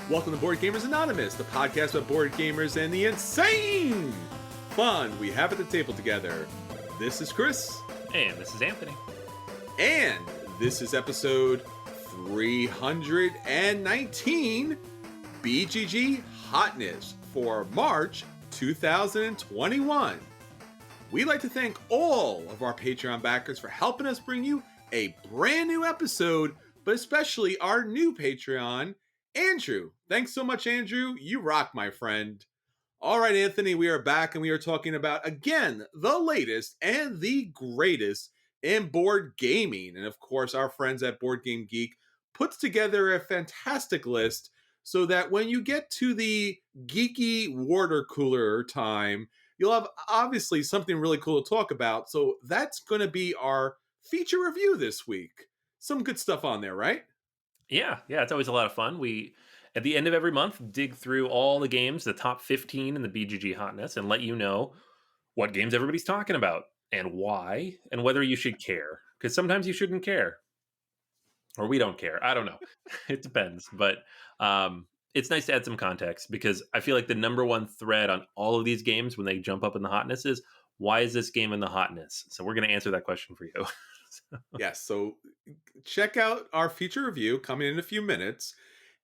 Welcome to Board Gamers Anonymous, the podcast about board gamers and the insane fun we have at the table together. This is Chris. And this is Anthony. And this is episode 319, BGG Hotness for March 2021. We'd like to thank all of our Patreon backers for helping us bring you a brand new episode, but especially our new Patreon, Andrew. Thanks so much, Andrew. You rock, my friend. All right, Anthony, we are back and we are talking about, again, the latest and the greatest in board gaming. And of course, our friends at Board Game Geek puts together a fantastic list so that when you get to the geeky water cooler time, you'll have obviously something really cool to talk about. So that's going to be our feature review this week. Some good stuff on there, right? Yeah, it's always a lot of fun. We, at the end of every month, dig through all the games, the top 15 in the BGG Hotness, and let you know what games everybody's talking about and why, and whether you should care. Because sometimes you shouldn't care. Or we don't care. I don't know. It depends. But it's nice to add some context because I feel like the number one thread on all of these games when they jump up in the hotness is, why is this game in the hotness? So we're going to answer that question for you. Yes, so check out our feature review coming in a few minutes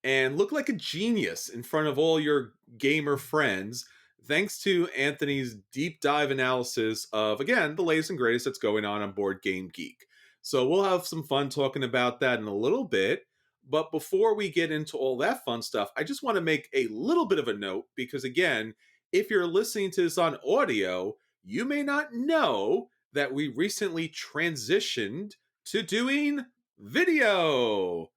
and look like a genius in front of all your gamer friends thanks to Anthony's deep dive analysis of, again, the latest and greatest that's going on Board Game Geek. So we'll have some fun talking about that in a little bit. But before we get into all that fun stuff, I just want to make a little bit of a note because, again, if you're listening to this on audio, you may not know that we recently transitioned to doing video.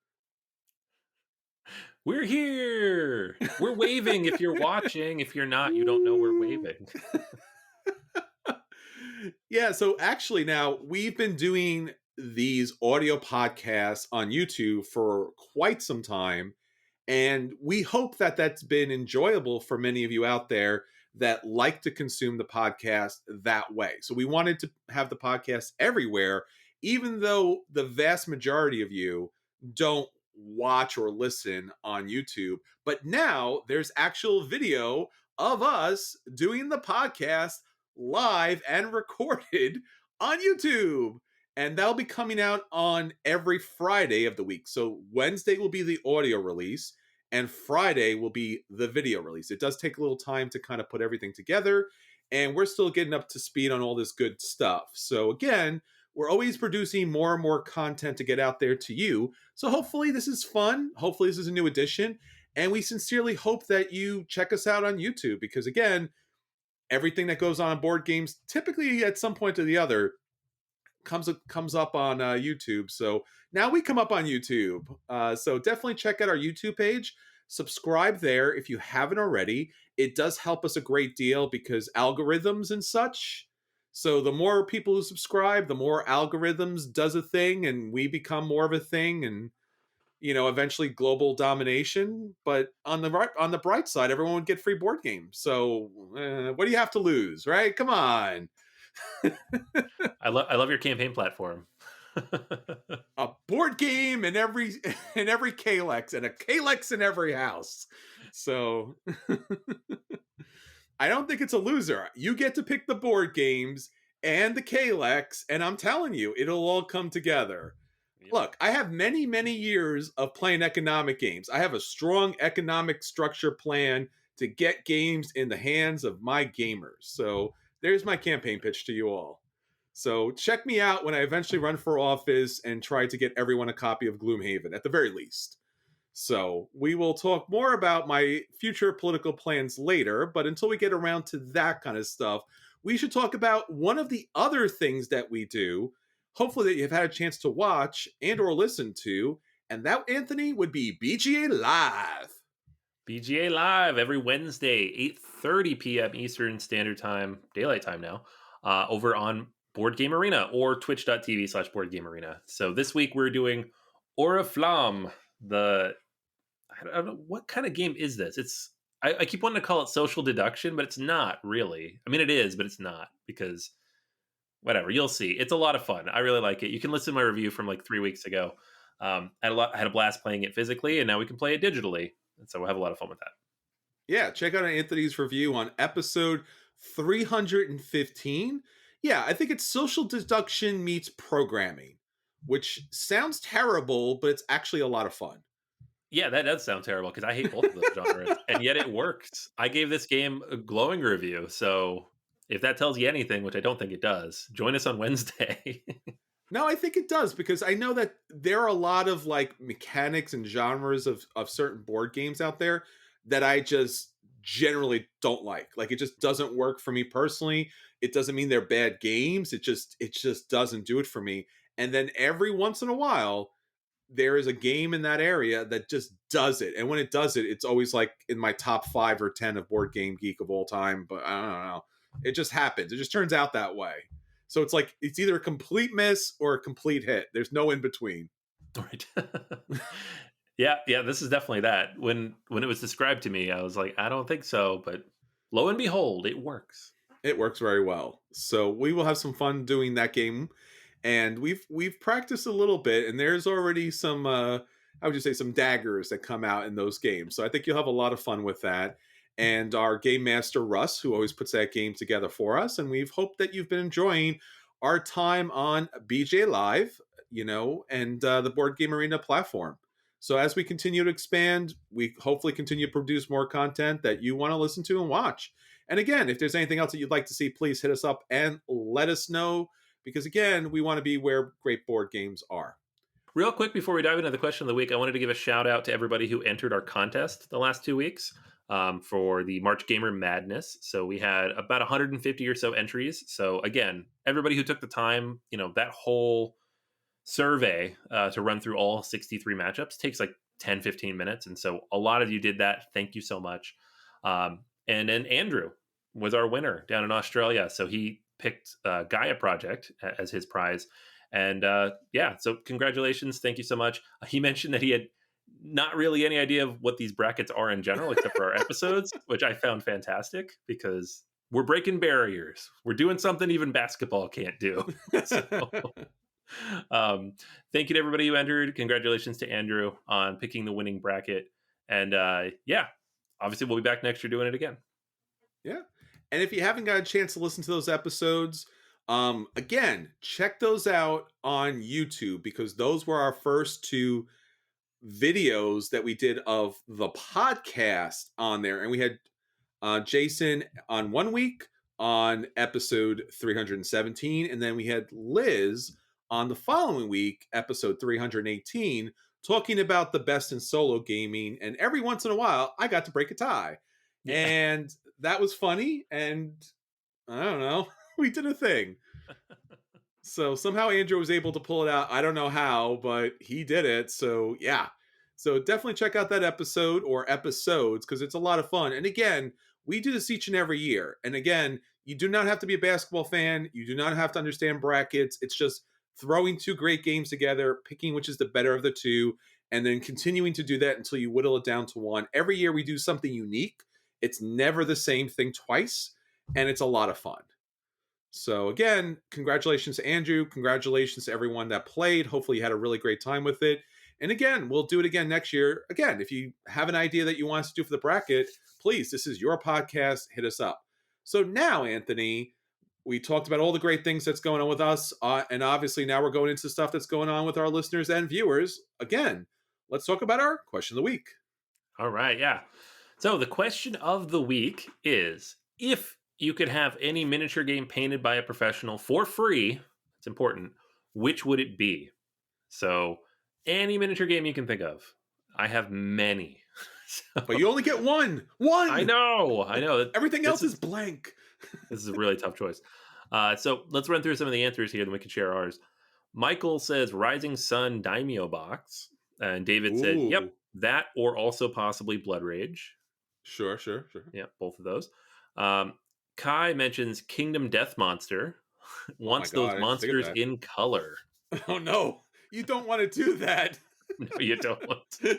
We're here. We're waving if you're watching. If you're not, you don't know we're waving. Yeah, so actually now we've been doing these audio podcasts on YouTube for quite some time, and we hope that that's been enjoyable for many of you out there that like to consume the podcast that way. So we wanted to have the podcast everywhere, even though the vast majority of you don't watch or listen on YouTube. But now there's actual video of us doing the podcast live and recorded on YouTube. And that'll be coming out on every Friday of the week. So Wednesday will be the audio release, and Friday will be the video release. It does take a little time to kind of put everything together, and we're still getting up to speed on all this good stuff. So again, we're always producing more and more content to get out there to you. So hopefully this is fun. Hopefully this is a new addition. And we sincerely hope that you check us out on YouTube because, again, everything that goes on in board games, typically at some point or the other, comes up on YouTube. So now we come up on YouTube. So definitely check out our YouTube page. Subscribe there if you haven't already. It does help us a great deal because algorithms and such. So the more people who subscribe, the more algorithms does a thing and we become more of a thing and, you know, eventually global domination. But on the bright side, everyone would get free board games. So what do you have to lose, right? Come on. I love your campaign platform. A board game in every Kalex and a Kalex in every house. So I don't think it's a loser. You get to pick the board games and the Kalex, and I'm telling you, it'll all come together. Yep. Look, I have many, many years of playing economic games. I have a strong economic structure plan to get games in the hands of my gamers. So there's my campaign pitch to you all. So check me out when I eventually run for office and try to get everyone a copy of Gloomhaven, at the very least. So we will talk more about my future political plans later, but until we get around to that kind of stuff, we should talk about one of the other things that we do, hopefully that you've had a chance to watch and or listen to, and that, Anthony, would be BGA Live. BGA Live every Wednesday, 8:30 p.m. Eastern Standard Time, daylight time now, over on Board Game Arena or twitch.tv/Board Game Arena. So this week we're doing Oriflamme. I don't know, what kind of game is this? I keep wanting to call it social deduction, but it's not really. I mean, it is, but it's not because whatever, you'll see. It's a lot of fun. I really like it. You can listen to my review from like 3 weeks ago. I had a blast playing it physically, and now we can play it digitally. And so we'll have a lot of fun with that. Yeah, check out Anthony's review on episode 315. Yeah, I think it's social deduction meets programming, which sounds terrible, but it's actually a lot of fun. Yeah, that does sound terrible because I hate both of those genres, and yet it works. I gave this game a glowing review, so if that tells you anything, which I don't think it does, join us on Wednesday. No, I think it does because I know that there are a lot of like mechanics and genres of certain board games out there that I just generally don't like. Like it just doesn't work for me personally. It doesn't mean they're bad games. It just doesn't do it for me. And then every once in a while there is a game in that area that just does it. And when it does it, it's always like in my top 5 or 10 of Board Game Geek of all time, but I don't know. It just happens. It just turns out that way. So it's like it's either a complete miss or a complete hit. There's no in between. Right. Yeah, this is definitely that. When it was described to me, I was like, I don't think so, but lo and behold, it works. It works very well. So we will have some fun doing that game. And we've practiced a little bit, and there's already some how would you say, some daggers that come out in those games. So I think you'll have a lot of fun with that. And our game master Russ, who always puts that game together for us, and we've hoped that you've been enjoying our time on BJ Live, and the Board Game Arena platform. So as we continue to expand, we hopefully continue to produce more content that you want to listen to and watch. And again, if there's anything else that you'd like to see, please hit us up and let us know. Because again, we want to be where great board games are. Real quick before we dive into the question of the week, I wanted to give a shout out to everybody who entered our contest the last 2 weeks for the March Gamer Madness. So we had about 150 or so entries. So again, everybody who took the time, that whole survey to run through all 63 matchups takes like 10, 15 minutes. And so a lot of you did that. Thank you so much. And then Andrew was our winner down in Australia. So he picked Gaia Project as his prize. And so congratulations. Thank you so much. He mentioned that he had not really any idea of what these brackets are in general, except for our episodes, which I found fantastic because we're breaking barriers. We're doing something even basketball can't do. So, thank you to everybody who entered. Congratulations to Andrew on picking the winning bracket. And obviously we'll be back next year doing it again. Yeah. And if you haven't got a chance to listen to those episodes, again, check those out on YouTube because those were our first 2 videos that we did of the podcast on there. And we had Jason on 1 week on episode 317. And then we had Liz on the following week, episode 318, talking about the best in solo gaming. And every once in a while, I got to break a tie. Yeah. And that was funny. And I don't know, we did a thing. So somehow Andrew was able to pull it out. I don't know how, but he did it. So yeah. So definitely check out that episode or episodes because it's a lot of fun. And again, we do this each and every year. And again, you do not have to be a basketball fan. You do not have to understand brackets. It's just throwing 2 great games together, picking which is the better of the 2, and then continuing to do that until you whittle it down to 1. Every year we do something unique. It's never the same thing twice, and it's a lot of fun. So again, congratulations to Andrew. Congratulations to everyone that played. Hopefully you had a really great time with it. And again, we'll do it again next year. Again, if you have an idea that you want us to do for the bracket, please, this is your podcast. Hit us up. So now, Anthony, we talked about all the great things that's going on with us. And obviously now we're going into stuff that's going on with our listeners and viewers. Again, let's talk about our question of the week. All right. Yeah. So the question of the week is, if you could have any miniature game painted by a professional for free, it's important, which would it be? So any miniature game you can think of. I have many. So, but you only get one. I know. Everything else is blank. This is a really tough choice. So let's run through some of the answers here, then we can share ours. Michael says Rising Sun Daimyo Box. And David said, yep, that or also possibly Blood Rage. Sure. Yeah, both of those. Kai mentions Kingdom Death Monster. Wants those monsters in color. Oh, no. You don't want to do that. No, you don't want to.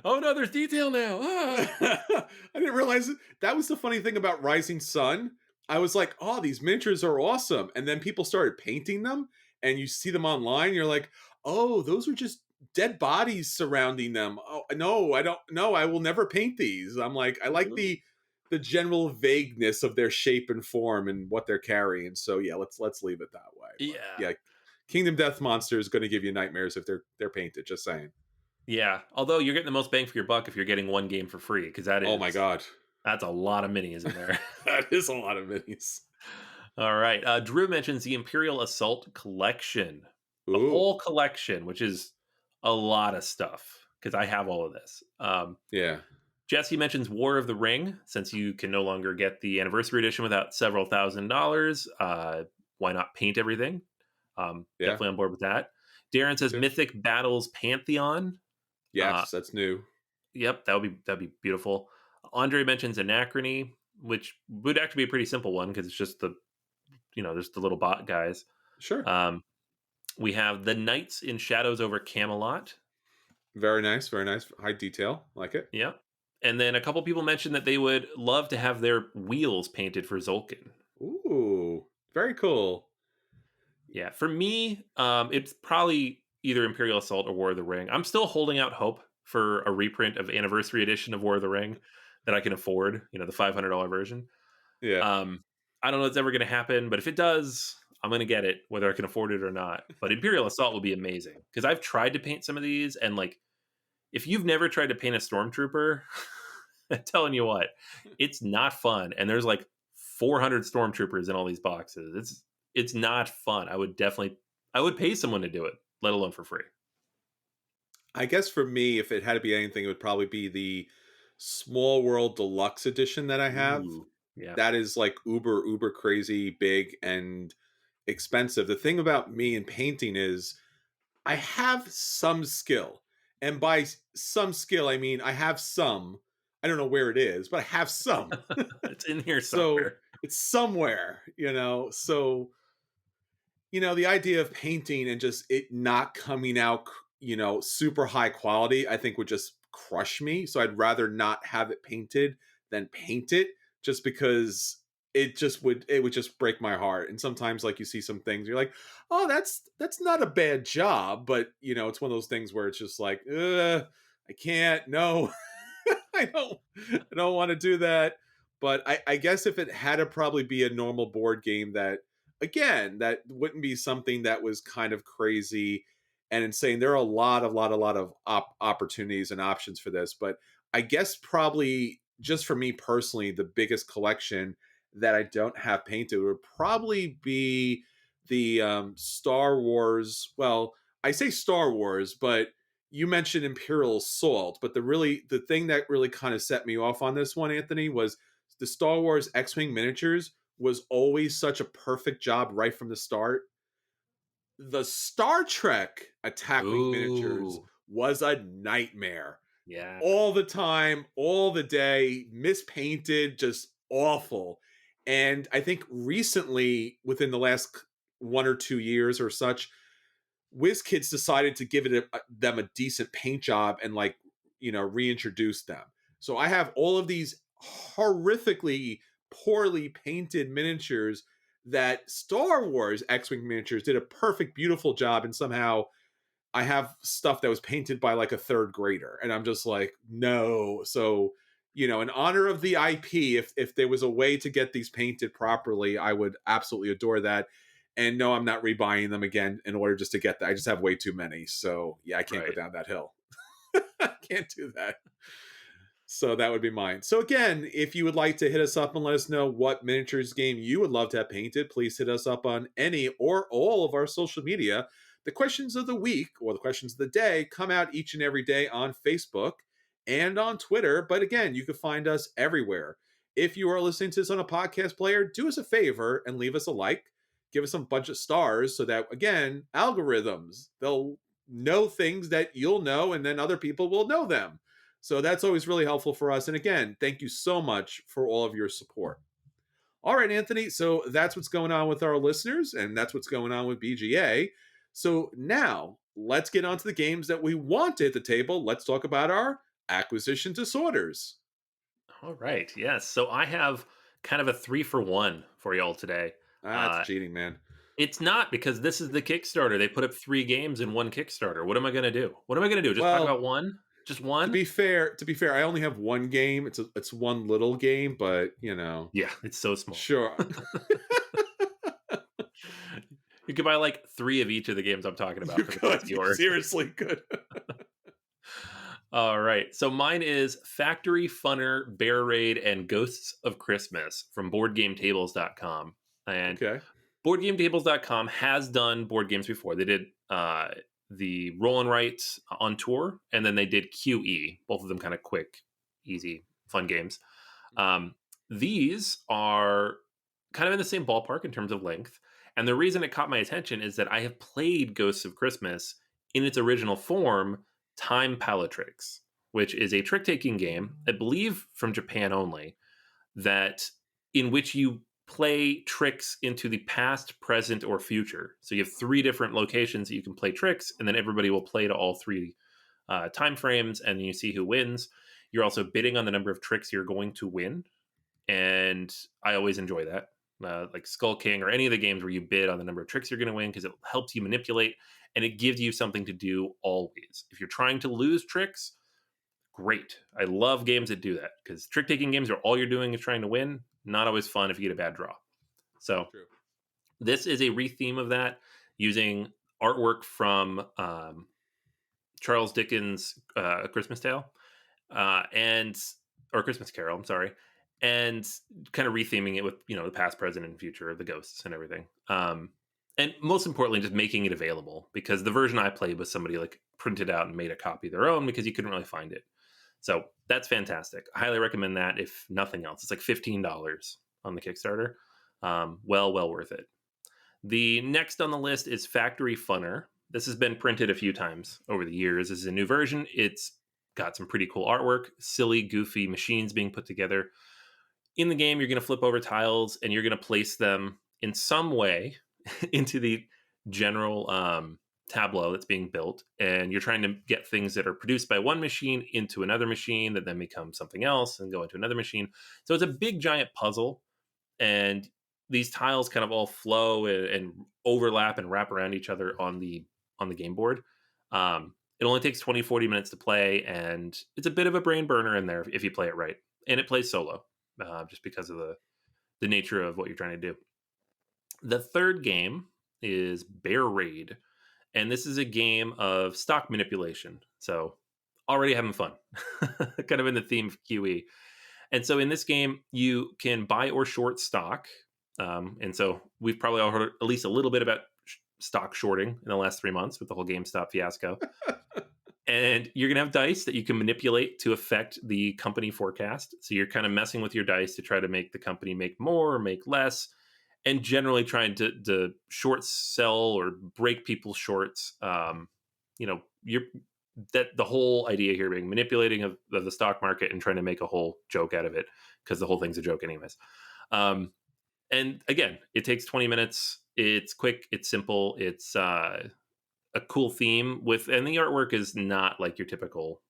Oh, no, there's detail now. I didn't realize it. That was the funny thing about Rising Sun. I was like, oh, these miniatures are awesome. And then people started painting them and you see them online. You're like, oh, those are just dead bodies surrounding them. Oh no, I don't. No, I will never paint these. I'm like, I like the general vagueness of their shape and form and what they're carrying. So yeah, let's leave it that way. But Yeah. yeah, Kingdom Death Monster is going to give you nightmares if they're painted. Just saying. Yeah. Although you're getting the most bang for your buck if you're getting one game for free, because Oh my god, that's a lot of minis in there. that is a lot of minis. All right. Drew mentions the Imperial Assault Collection, the Ooh, whole collection, which is a lot of stuff because I have all of this. yeah, Jesse mentions War of the Ring, since you can no longer get the anniversary edition without several $1,000s. Why not paint everything? yeah, Definitely on board with that. Darren me says too. Mythic Battles Pantheon. Uh, Yes, that's new. yep, that'd be beautiful. Andre mentions Anachrony, which would actually be a pretty simple one because it's just just the little bot guys. Sure, Um, we have the Knights in Shadows over Camelot. very nice, very nice. High detail, like it. Yeah. And then a couple people mentioned that they would love to have their wheels painted for Zolkin. Ooh, very cool. Yeah. For me, it's probably either Imperial Assault or War of the Ring. I'm still holding out hope for a reprint of Anniversary Edition of War of the Ring that I can afford, the $500 version. Yeah. Um, I don't know if it's ever going to happen, but if it does, I'm going to get it, whether I can afford it or not. But Imperial Assault will be amazing because I've tried to paint some of these, and like, if you've never tried to paint a stormtrooper, I'm telling you what, it's not fun. And there's like 400 stormtroopers in all these boxes. It's not fun. I would pay someone to do it, let alone for free. I guess for me, if it had to be anything, it would probably be the Small World Deluxe Edition that I have. Ooh, yeah. That is like uber crazy big and expensive. The thing about me and painting is I have some skill. And by some skill, I mean I have some. I don't know where it is, but I have some. It's in here So somewhere. it's somewhere. So the idea of painting and just it not coming out, super high quality, I think would just crush me. So I'd rather not have it painted than paint it, just because it would just break my heart. And sometimes, like, you see some things, you're like, oh, that's not a bad job, but it's one of those things where it's just like, I can't, no, I don't want to do that. But I guess if it had to probably be a normal board game that, again, that wouldn't be something that was kind of crazy and insane. There are a lot of opportunities and options for this, but I guess probably just for me personally, the biggest collection that I don't have painted would probably be the Star Wars. Well, I say Star Wars, but you mentioned Imperial Assault, but the thing that really kind of set me off on this one, Anthony, was the Star Wars X-Wing miniatures was always such a perfect job right from the start. The Star Trek Attack Wing miniatures Ooh, was a nightmare. yeah. All the time, all the day, mispainted, just awful. And I think recently, within the last 1 or 2 years or such, WizKids decided to give them a decent paint job and, like, reintroduce them. So I have all of these horrifically poorly painted miniatures that Star Wars X-Wing miniatures did a perfect, beautiful job, and somehow I have stuff that was painted by like a third grader, and I'm just like, no. So, in honor of the IP, if there was a way to get these painted properly, I would absolutely adore that. And no, I'm not rebuying them again in order just to get that. I just have way too many. So yeah, I can't go Right. down that hill. I can't do that. So that would be mine. So again, if you would like to hit us up and let us know what miniatures game you would love to have painted, please hit us up on any or all of our social media. The questions of the week or the questions of the day come out each and every day on Facebook and on Twitter. But again, you can find us everywhere. If you are listening to this on a podcast player, do us a favor and leave us a like. Give us some bunch of stars so that, again, algorithms, they'll know things that you'll know, and then other people will know them. So that's always really helpful for us. And again, thank you so much for all of your support. All right, Anthony. So that's what's going on with our listeners, and that's what's going on with BGA. So now let's get on to the games that we want at the table. Let's talk about our acquisition disorders. All right. Yes. So I have kind of a 3-for-1 for y'all today. Ah, it's Uh, cheating, man. It's not, because this is the Kickstarter. They put up 3 games in one Kickstarter. What am I gonna do? What am I gonna do? Just talk Well, about one? Just to one? be fair, I only have one game. It's one little game, but Yeah, it's so small. sure. You could buy like 3 of each of the games I'm talking You about for the price could, of you yours. seriously could. All right. So mine is Factory Funner, Bear Raid, and Ghosts of Christmas from BoardGameTables.com. And Okay. BoardGameTables.com has done board games before. They did the Roll and Write on tour, and then they did QE. Both of them kind of quick, easy, fun games. Um, these are kind of in the same ballpark in terms of length. And the reason it caught my attention is that I have played Ghosts of Christmas in its original form, Time Palatrix, which is a trick taking game, I believe from Japan only, that in which you play tricks into the past, present, or future. So you have 3 different locations that you can play tricks, and then everybody will play to all 3 time frames, and then you see who wins. You're also bidding on the number of tricks you're going to win, and I always enjoy that. Like Skull King or any of the games where you bid on the number of tricks you're going to win, because it helps you manipulate and it gives you something to do always. If you're trying to lose tricks, great. I love games that do that, because trick taking games are all you're doing is trying to win. Not always fun if you get a bad draw. So True. this is a retheme of that, using artwork from Charles Dickens' A Christmas Tale, and or Christmas Carol. I'm sorry, and kind of retheming it with the past, present, and future of the ghosts and everything. And most importantly, just making it available, because the version I played was somebody like printed out and made a copy of their own because you couldn't really find it. So that's fantastic. I highly recommend that. If nothing else, it's like $15 on the Kickstarter. Well worth it. The next on the list is Factory Funner. This has been printed a few times over the years. This is a new version. It's got some pretty cool artwork, silly, goofy machines being put together. In the game, you're going to flip over tiles and you're going to place them in some way into the general tableau that's being built. And you're trying to get things that are produced by one machine into another machine that then become something else and go into another machine. So it's a big, giant puzzle. And these tiles kind of all flow and overlap and wrap around each other on the game board. It only takes 20-40 minutes to play, and it's a bit of a brain burner in there if you play it right. And it plays solo, just because of the nature of what you're trying to do. The third game is Bear Raid, and this is a game of stock manipulation. So already having fun, kind of in the theme of QE. And so in this game, you can buy or short stock. And so we've probably all heard at least a little bit about stock shorting in the last 3 months with the whole GameStop fiasco. And you're going to have dice that you can manipulate to affect the company forecast. So you're kind of messing with your dice to try to make the company make more or make less, and generally trying to short sell or break people's shorts. You're that the whole idea here being manipulating of the stock market and trying to make a whole joke out of it, because the whole thing's a joke anyways. And again, it takes 20 minutes. It's quick. It's simple. It's a cool theme and the artwork is not like your typical,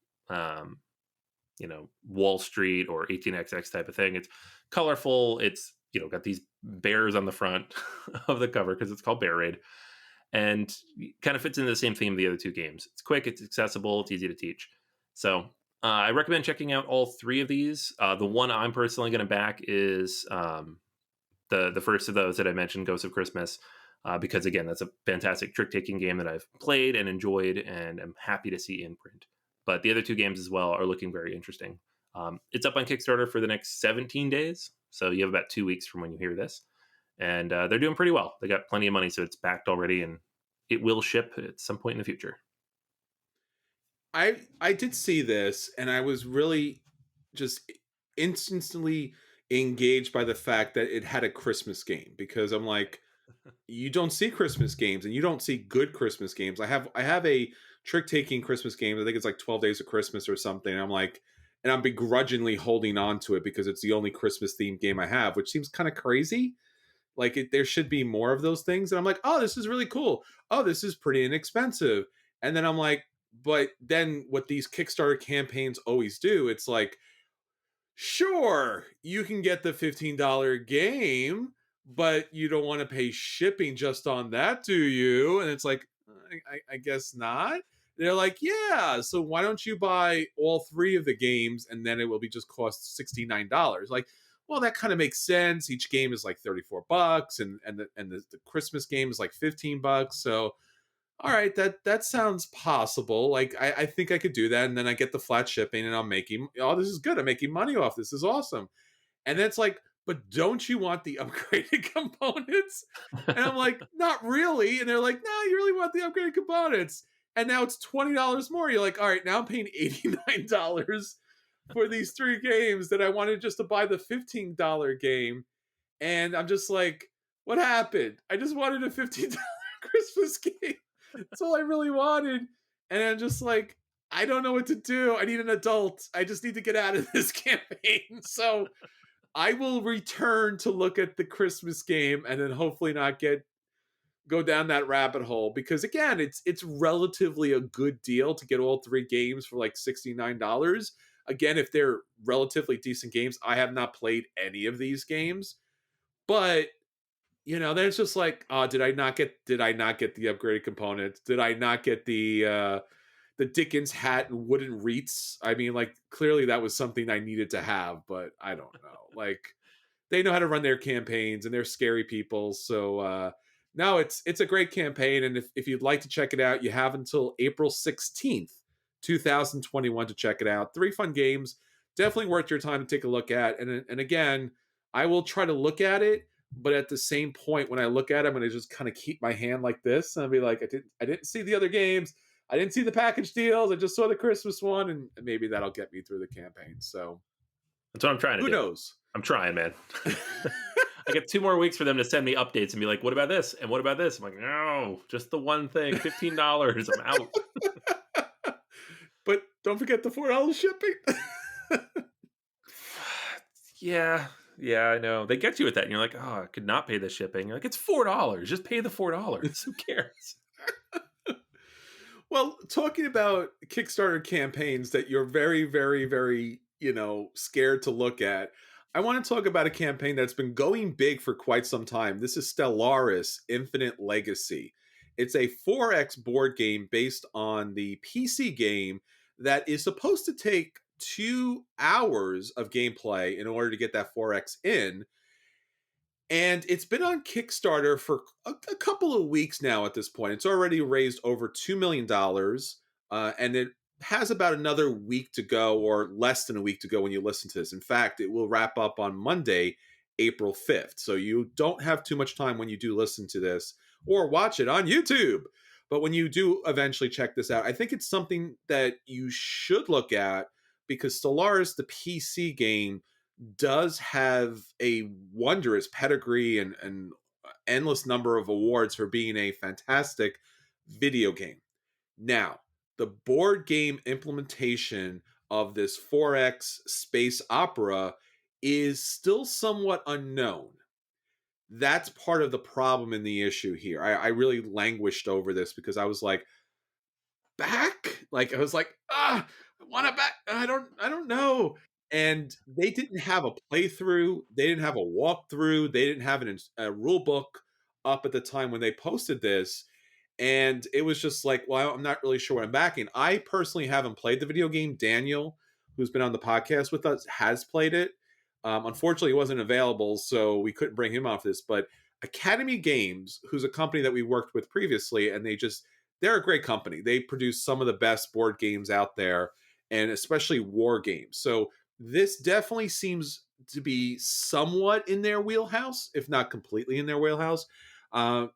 Wall Street or 18XX type of thing. It's colorful. It's, got these bears on the front of the cover because it's called Bear Raid, and kind of fits into the same theme of the other 2 games. It's quick, it's accessible, it's easy to teach. So I recommend checking out all 3 of these. The one I'm personally going to back is the first of those that I mentioned, Ghosts of Christmas, because again, that's a fantastic trick-taking game that I've played and enjoyed, and I'm happy to see in print. But the other 2 games as well are looking very interesting. It's up on Kickstarter for the next 17 days, so you have about 2 weeks from when you hear this. And they're doing pretty well. They got plenty of money, so it's backed already, and it will ship at some point in the future. I did see this, and I was really just instantly engaged by the fact that it had a Christmas game, because I'm like, you don't see Christmas games, and you don't see good Christmas games. I have a trick taking Christmas game. I think it's like 12 Days of Christmas or something. And I'm like, and I'm begrudgingly holding on to it because it's the only Christmas themed game I have, which seems kind of crazy. Like there should be more of those things. And I'm like, oh, this is really cool. Oh, this is pretty inexpensive. And then I'm like, but then what these Kickstarter campaigns always do, it's like, sure, you can get the $15 game, but you don't want to pay shipping just on that, do you? And it's like, I guess not. They're like, yeah, so why don't you buy all three of the games and then it will be just cost $69? Like, well, that kind of makes sense. Each game is like $34, and the Christmas game is like $15. So all right, that sounds possible. Like I think I could do that, and then I get the flat shipping, and I'm making, oh, this is good. I'm making money off this. This is awesome. And then it's like, but don't you want the upgraded components? And I'm like, not really. And they're like, no, you really want the upgraded components. And now it's $20 more. You're like, all right, now I'm paying $89 for these three games that I wanted just to buy the $15 game. And I'm just like, what happened? I just wanted a $15 Christmas game. That's all I really wanted. And I'm just like, I don't know what to do. I need an adult. I just need to get out of this campaign. So I will return to look at the Christmas game and then hopefully not go down that rabbit hole, because again, it's relatively a good deal to get all three games for like $69. Again, if they're relatively decent games, I have not played any of these games, but then it's just like, did I not get the upgraded components? Did I not get the Dickens hat and wooden wreaths? I mean, like, clearly that was something I needed to have, but I don't know. Like, they know how to run their campaigns and they're scary people. So no, it's a great campaign. And if you'd like to check it out, you have until April 16th, 2021 to check it out. Three fun games, definitely worth your time to take a look at. And again, I will try to look at it, but at the same point, when I look at it, I'm going to just kind of keep my hand like this and I'll be like, I didn't see the other games. I didn't see the package deals. I just saw the Christmas one, and maybe that'll get me through the campaign. So That's what I'm trying to who do. knows? I'm trying, man. I got 2 more weeks for them to send me updates and be like, what about this? And what about this? I'm like, no, just the one thing, $15. I'm out. But don't forget the $4 shipping. Yeah, I know. They get you with that, and you're like, oh, I could not pay the shipping. You're like, it's $4. Just pay the $4. Who cares? Well, talking about Kickstarter campaigns that you're very, very, very, scared to look at, I want to talk about a campaign that's been going big for quite some time. This is Stellaris Infinite Legacy. It's a 4X board game based on the PC game that is supposed to take 2 hours of gameplay in order to get that 4X in. And it's been on Kickstarter for a couple of weeks now at this point. It's already raised over $2 million. And it has about another week to go, or less than a week to go when you listen to this. In fact, it will wrap up on Monday, April 5th. So you don't have too much time when you do listen to this or watch it on YouTube. But when you do eventually check this out, I think it's something that you should look at, because Stellaris, the PC game, does have a wondrous pedigree and endless number of awards for being a fantastic video game. Now, the board game implementation of this 4X space opera is still somewhat unknown. That's part of the problem in the issue here. I really languished over this because I was like, I was like, I want it back. I don't know. And they didn't have a playthrough. They didn't have a walkthrough. They didn't have a rule book up at the time when they posted this. And it was just like, well, I'm not really sure what I'm backing. I personally haven't played the video game. Daniel, who's been on the podcast with us, has played it. Unfortunately, it wasn't available, so we couldn't bring him off this. But Academy Games, who's a company that we worked with previously, and they're a great company. They produce some of the best board games out there, and especially war games. So this definitely seems to be somewhat in their wheelhouse, if not completely in their wheelhouse.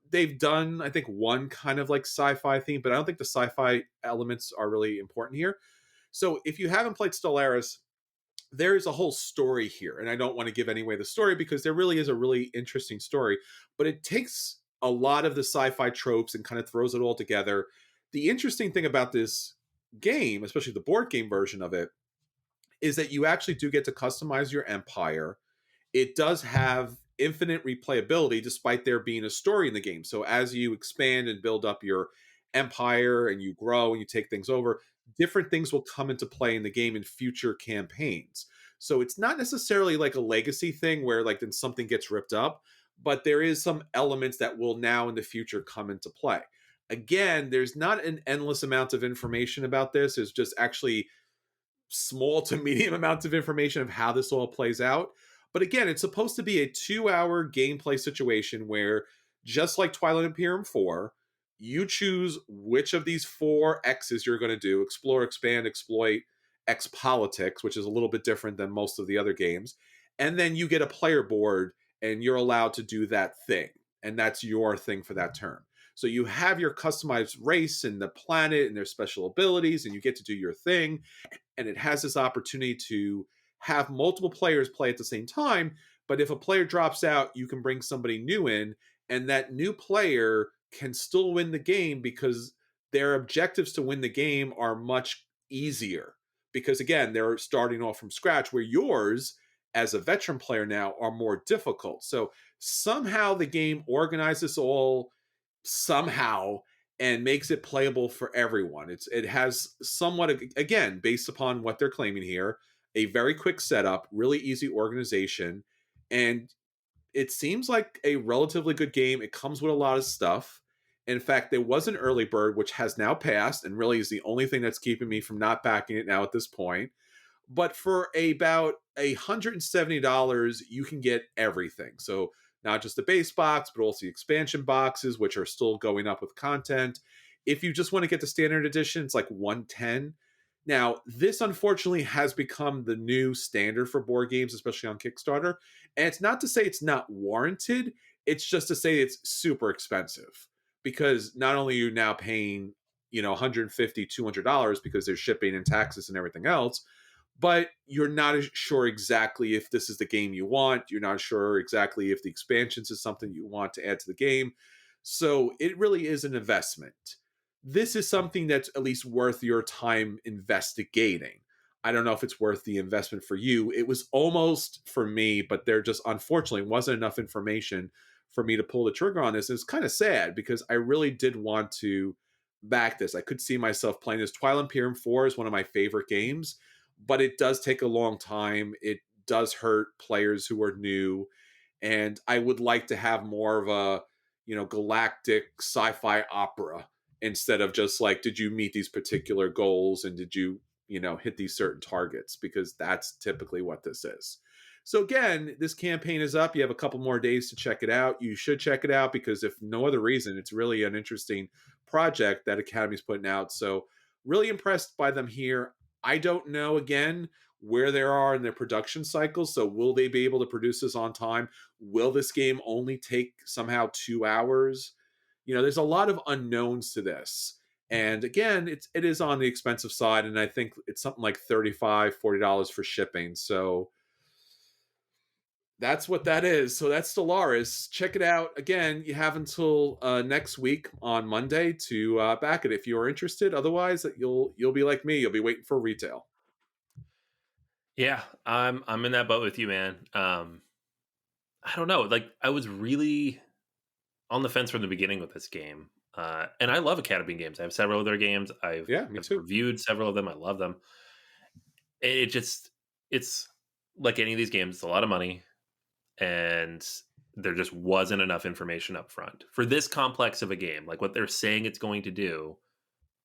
They've done, I think, one kind of like sci-fi theme, but I don't think the sci-fi elements are really important here. So if you haven't played Stellaris, there is a whole story here, and I don't want to give away the story because there really is a really interesting story, but it takes a lot of the sci-fi tropes and kind of throws it all together. The interesting thing about this game, especially the board game version of it, is that you actually do get to customize your empire. It does have infinite replayability despite there being a story in the game. So as you expand and build up your empire and you grow and you take things over, different things will come into play in the game in future campaigns. So it's not necessarily like a legacy thing where like then something gets ripped up, but there is some elements that will now in the future come into play. Again, there's not an endless amount of information about this. There's just actually small to medium amounts of information of how this all plays out. But again, it's supposed to be a 2 hour gameplay situation where, just like Twilight Imperium 4, you choose which of these four X's you're going to do: explore, expand, exploit, X politics, which is a little bit different than most of the other games. And then you get a player board and you're allowed to do that thing. And that's your thing for that turn. So you have your customized race and the planet and their special abilities, and you get to do your thing. And it has this opportunity to have multiple players play at the same time. But if a player drops out, you can bring somebody new in, and that new player can still win the game because their objectives to win the game are much easier. Because again, they're starting off from scratch, where yours as a veteran player now are more difficult. So somehow the game organizes all somehow and makes it playable for everyone. It has somewhat, again, based upon what they're claiming here, a very quick setup, really easy organization, and it seems like a relatively good game. It comes with a lot of stuff. In fact, there was an early bird which has now passed, and really is the only thing that's keeping me from not backing it now at this point. But for about $170, you can get everything. So not just the base box, but also the expansion boxes, which are still going up with content. If you just want to get the standard edition, it's like 110. Now, this unfortunately has become the new standard for board games, especially on Kickstarter. And it's not to say it's not warranted, it's just to say it's super expensive. Because not only are you now paying, $150, $200 because there's shipping and taxes and everything else, but you're not sure exactly if this is the game you want. You're not sure exactly if the expansions is something you want to add to the game. So it really is an investment. This is something that's at least worth your time investigating. I don't know if it's worth the investment for you. It was almost for me, but there just unfortunately wasn't enough information for me to pull the trigger on this. It's kind of sad because I really did want to back this. I could see myself playing this. Twilight Imperium 4 is one of my favorite games, but it does take a long time. It does hurt players who are new, and I would like to have more of a, galactic sci-fi opera instead of just like, did you meet these particular goals and did you, hit these certain targets, because that's typically what this is. So again, this campaign is up. You have a couple more days to check it out. You should check it out because if no other reason, it's really an interesting project that Academy's putting out. So really impressed by them here. I don't know, again, where they are in their production cycle. So will they be able to produce this on time? Will this game only take somehow 2 hours? There's a lot of unknowns to this. And again, it is on the expensive side. And I think it's something like $35, $40 for shipping. So that's what that is. So that's Stellaris. Check it out. Again, you have until next week on Monday to back it if you are interested. Otherwise, you'll be like me. You'll be waiting for retail. Yeah, I'm in that boat with you, man. I don't know. Like, I was really on the fence from the beginning with this game. And I love Academy games. I have several of their games. Yeah, me I've too. reviewed several of them. I love them. It's like any of these games, it's a lot of money, and there just wasn't enough information up front for this complex of a game. Like what they're saying it's going to do,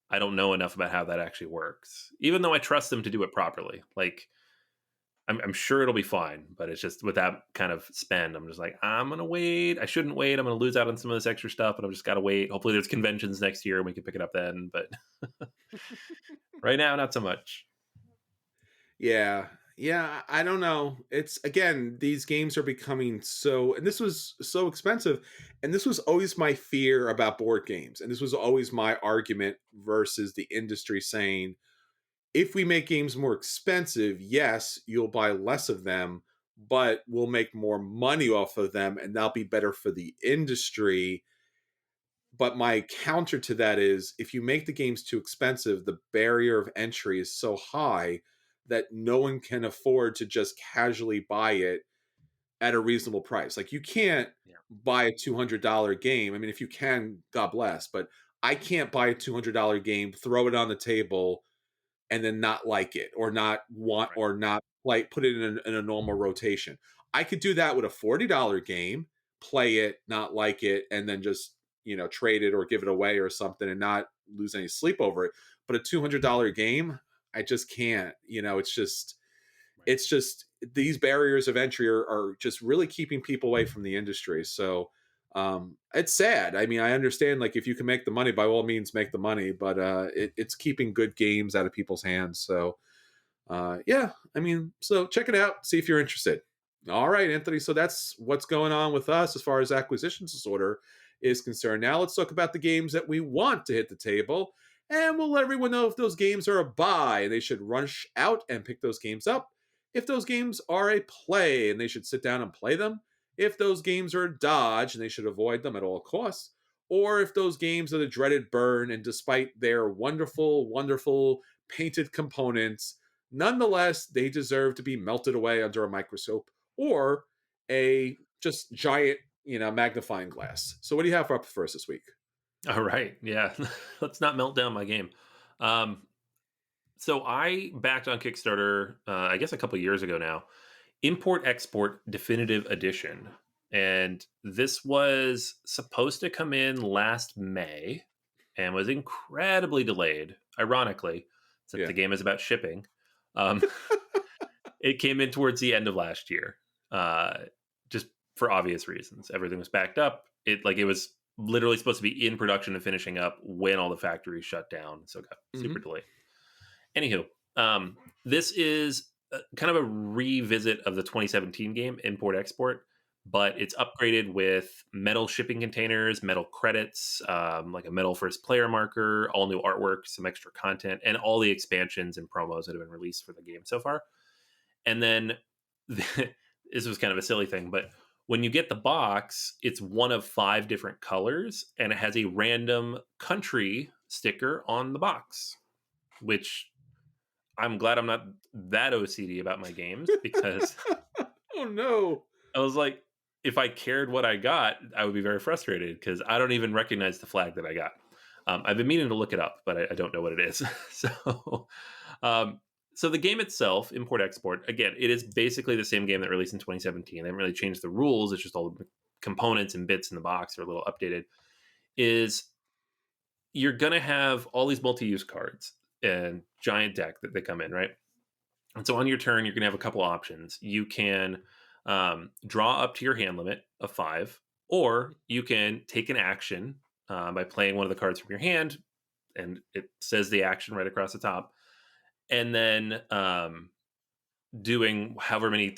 I don't know enough about how that actually works. Even though I trust them to do it properly, like I'm sure it'll be fine. But it's just with that kind of spend, I'm just like, I'm gonna wait. I shouldn't wait. I'm gonna lose out on some of this extra stuff, but I've just got to wait. Hopefully, there's conventions next year and we can pick it up then. But right now, not so much. Yeah. Yeah, I don't know. It's again, these games are becoming so, and this was so expensive, and this was always my fear about board games, and this was always my argument versus the industry saying, if we make games more expensive, yes, you'll buy less of them, but we'll make more money off of them, and that'll be better for the industry. But my counter to that is, if you make the games too expensive, the barrier of entry is so high that no one can afford to just casually buy it at a reasonable price. Like, you can't Yeah, buy a $200 game. I mean, if you can, God bless, but I can't buy a $200 game, throw it on the table, and then not like it or not want right. or not like put it in a normal rotation. I could do that with a $40 game, play it, not like it, and then just, trade it or give it away or something and not lose any sleep over it. But a $200 game, I just can't. It's just these barriers of entry are just really keeping people away from the industry. So it's sad. I mean, I understand, like, if you can make the money, by all means make the money, but it's keeping good games out of people's hands. So yeah, I mean, so check it out, see if you're interested. All right, Anthony, so that's what's going on with us as far as acquisitions disorder is concerned. Now let's talk about the games that we want to hit the table, and we'll let everyone know if those games are a buy and they should rush out and pick those games up, if those games are a play and they should sit down and play them, if those games are a dodge and they should avoid them at all costs, or if those games are the dreaded burn and despite their wonderful, wonderful painted components, nonetheless, they deserve to be melted away under a microscope or a just giant, magnifying glass. So what do you have up for us this week? All right. Yeah. Let's not melt down my game. Um, so I backed on Kickstarter, I guess a couple years ago now, Import Export Definitive Edition. And this was supposed to come in last May and was incredibly delayed, ironically, since Yeah. the game is about shipping. Um, it came in towards the end of last year, just for obvious reasons. Everything was backed up. It was literally supposed to be in production and finishing up when all the factories shut down, so it got super delayed. Anywho, this is kind of a revisit of the 2017 game Import Export, but it's upgraded with metal shipping containers, metal credits, like a metal first player marker, all new artwork, some extra content, and all the expansions and promos that have been released for the game so far. And then this was kind of a silly thing, but when you get the box, it's one of 5 different colors, and it has a random country sticker on the box, which I'm glad I'm not that OCD about my games, because Oh no. I was like, if I cared what I got, I would be very frustrated because I don't even recognize the flag that I got. I've been meaning to look it up, but I don't know what it is. So the game itself, Import Export, again, it is basically the same game that released in 2017. They haven't really changed the rules. It's just all the components and bits in the box are a little updated. Is you're going to have all these multi-use cards and giant deck that they come in, right? And so on your turn, you're going to have a couple options. You can draw up to your hand limit of 5, or you can take an action by playing one of the cards from your hand, and it says the action right across the top, and then doing however many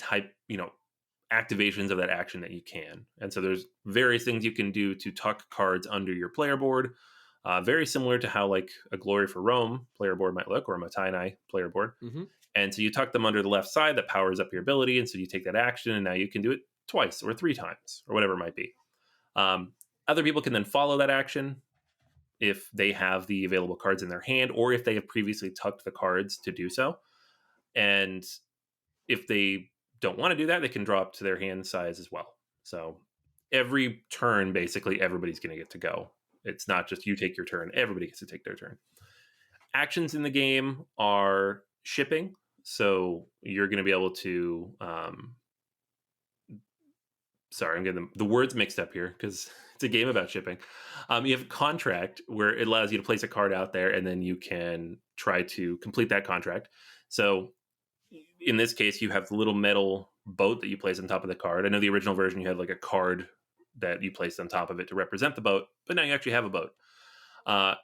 activations of that action that you can. And so there's various things you can do to tuck cards under your player board, very similar to how like a Glory for Rome player board might look, or a Matainai player board. And so you tuck them under the left side, that powers up your ability. And so you take that action, and now you can do it twice or 3 times or whatever it might be. Other people can then follow that action if they have the available cards in their hand, or if they have previously tucked the cards to do so. And if they don't want to do that, they can draw up to their hand size as well. So every turn, basically, everybody's going to get to go. It's not just you take your turn. Everybody gets to take their turn. Actions in the game are shipping. So you're going to be able to... sorry, I'm getting the words mixed up here because it's a game about shipping. You have contract, where it allows you to place a card out there, and then you can try to complete that contract. So in this case, you have the little metal boat that you place on top of the card. I know the original version, you had like a card that you placed on top of it to represent the boat, but now you actually have a boat.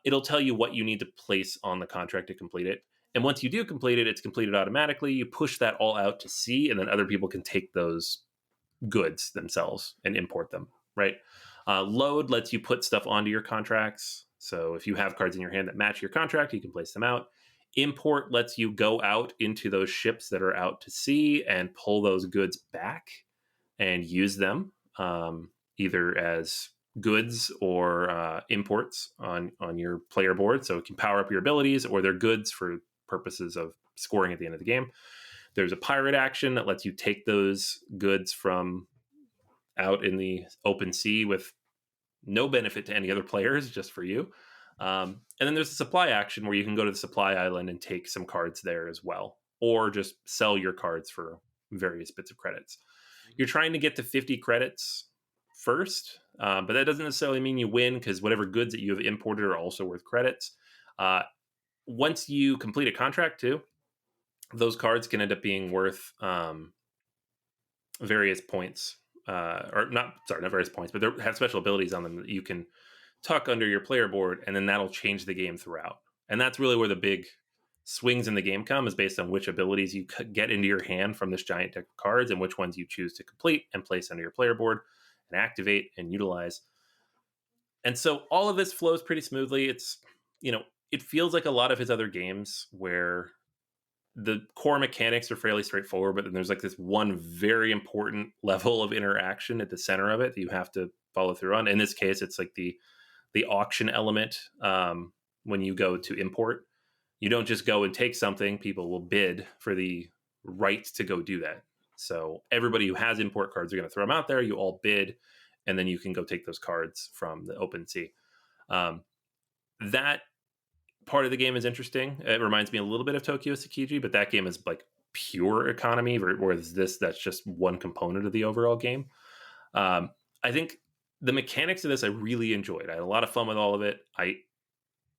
It'll tell you what you need to place on the contract to complete it. And once you do complete it, it's completed automatically. You push that all out to sea, and then other people can take those goods themselves and import them, right? Load lets you put stuff onto your contracts. So if you have cards in your hand that match your contract, you can place them out. Import lets you go out into those ships that are out to sea and pull those goods back and use them, either as goods or imports on your player board. So it can power up your abilities, or they're goods for purposes of scoring at the end of the game. There's a pirate action that lets you take those goods from out in the open sea with no benefit to any other players, just for you. And then there's a supply action where you can go to the supply island and take some cards there as well, or just sell your cards for various bits of credits. You're trying to get to 50 credits first, but that doesn't necessarily mean you win because whatever goods that you have imported are also worth credits. Uh, Once you complete a contract, too, those cards can end up being worth various points, or not. Sorry, not various points, but they have special abilities on them that you can tuck under your player board, and then that'll change the game throughout. And that's really where the big swings in the game come, is based on which abilities you get into your hand from this giant deck of cards and which ones you choose to complete and place under your player board and activate and utilize. And so all of this flows pretty smoothly. It feels like a lot of his other games where the core mechanics are fairly straightforward, but then there's like this one very important level of interaction at the center of it that you have to follow through on. In this case, it's like the auction element. When you go to import, you don't just go and take something. People will bid for the right to go do that. So everybody who has import cards are going to throw them out there. You all bid, and then you can go take those cards from the open sea. That part of the game is interesting. It reminds me a little bit of Tokyo Tsukiji, but that game is like pure economy, whereas that's just one component of the overall game. I think the mechanics of this I really enjoyed. I had a lot of fun with all of it. I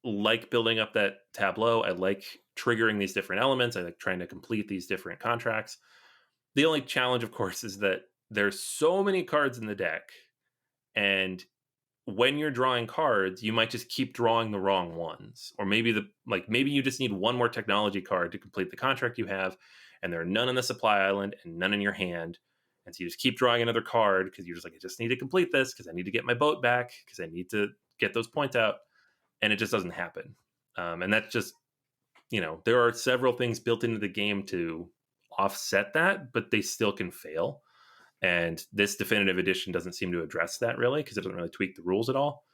like building up that tableau. I like triggering these different elements. I like trying to complete these different contracts. The only challenge, of course, is that there's so many cards in the deck, and when you're drawing cards, you might just keep drawing the wrong ones. Or maybe maybe you just need one more technology card to complete the contract you have, and there are none on the supply island and none in your hand. And so you just keep drawing another card because you're just like, I just need to complete this because I need to get my boat back because I need to get those points out. And it just doesn't happen. And that's just, there are several things built into the game to offset that, but they still can fail. And this definitive edition doesn't seem to address that really, because it doesn't really tweak the rules at all.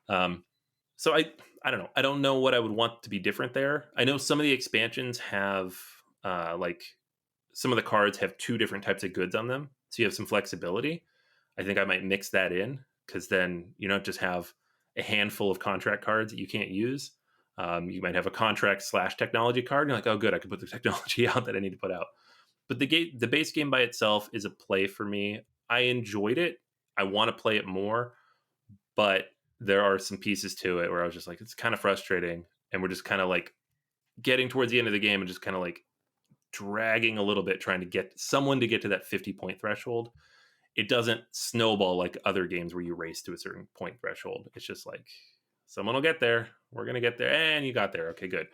So I don't know. I don't know what I would want to be different there. I know some of the expansions have some of the cards have two different types of goods on them, so you have some flexibility. I think I might mix that in, because then you don't just have a handful of contract cards that you can't use. You might have a contract / technology card, and you're like, oh, good, I can put the technology out that I need to put out. But the base game by itself is a play for me. I enjoyed it. I want to play it more, but there are some pieces to it where I was just like, it's kind of frustrating, and we're just kind of like getting towards the end of the game and just kind of like dragging a little bit, trying to get someone to get to that 50-point threshold. It doesn't snowball like other games where you race to a certain point threshold. It's just like, someone will get there. We're going to get there. And you got there. Okay, good.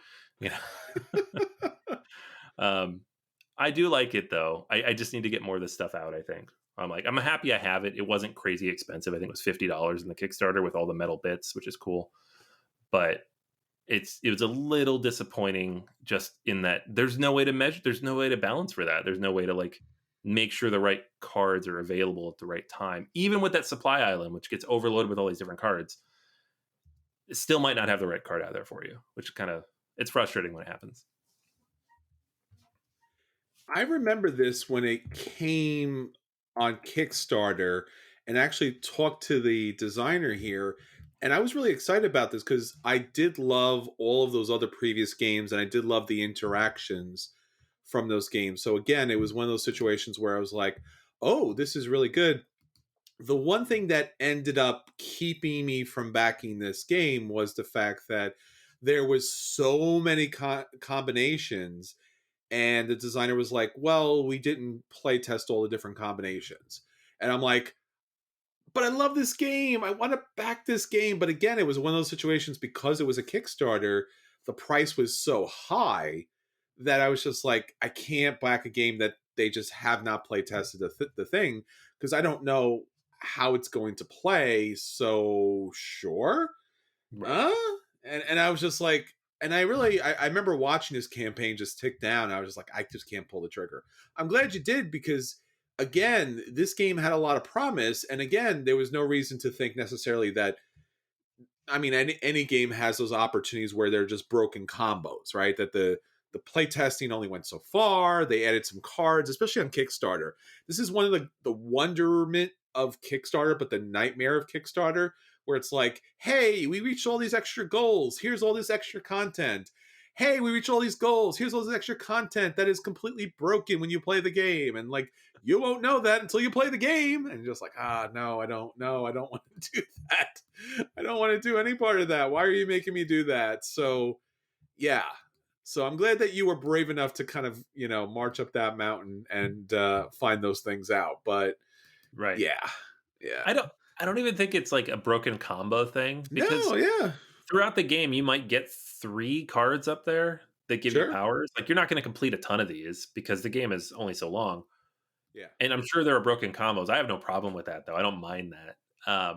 I do like it though. I just need to get more of this stuff out, I think. I'm happy I have it. It wasn't crazy expensive. I think it was $50 in the Kickstarter with all the metal bits, which is cool. But it was a little disappointing just in that there's no way to measure, there's no way to balance for that. There's no way to like make sure the right cards are available at the right time. Even with that supply island, which gets overloaded with all these different cards, it still might not have the right card out there for you, which it's frustrating when it happens. I remember this when it came on Kickstarter, and actually talked to the designer here. And I was really excited about this because I did love all of those other previous games, and I did love the interactions from those games. So again, it was one of those situations where I was like, oh, this is really good. The one thing that ended up keeping me from backing this game was the fact that there was so many combinations, and the designer was like, well, we didn't play test all the different combinations. And I'm like, but I love this game. I want to back this game. But again, it was one of those situations, because it was a Kickstarter, the price was so high that I was just like, I can't back a game that they just have not play tested the thing, because I don't know how it's going to play. So sure. Right. And I was just like, and I remember watching this campaign just tick down. I was just like, I just can't pull the trigger. I'm glad you did, because again, this game had a lot of promise. And again, there was no reason to think necessarily that, I mean, any game has those opportunities where they're just broken combos, right? That the play testing only went so far. They added some cards, especially on Kickstarter. This is one of the wonderment of Kickstarter, but the nightmare of Kickstarter, where it's like, hey, we reached all these extra goals. Here's all this extra content. hey, we reached all these goals. Here's all this extra content that is completely broken when you play the game. And like, you won't know that until you play the game. And you're just like, no, I don't know. I don't want to do that. I don't want to do any part of that. Why are you making me do that? So, yeah. So I'm glad that you were brave enough to kind of, march up that mountain and find those things out. But Right. yeah, yeah. I don't I don't even think it's like a broken combo thing No, because yeah, throughout the game you might get 3 cards up there that give you sure. powers. Like you're not going to complete a ton of these because the game is only so long. Yeah. And I'm sure there are broken combos. I have no problem with that though. I don't mind that.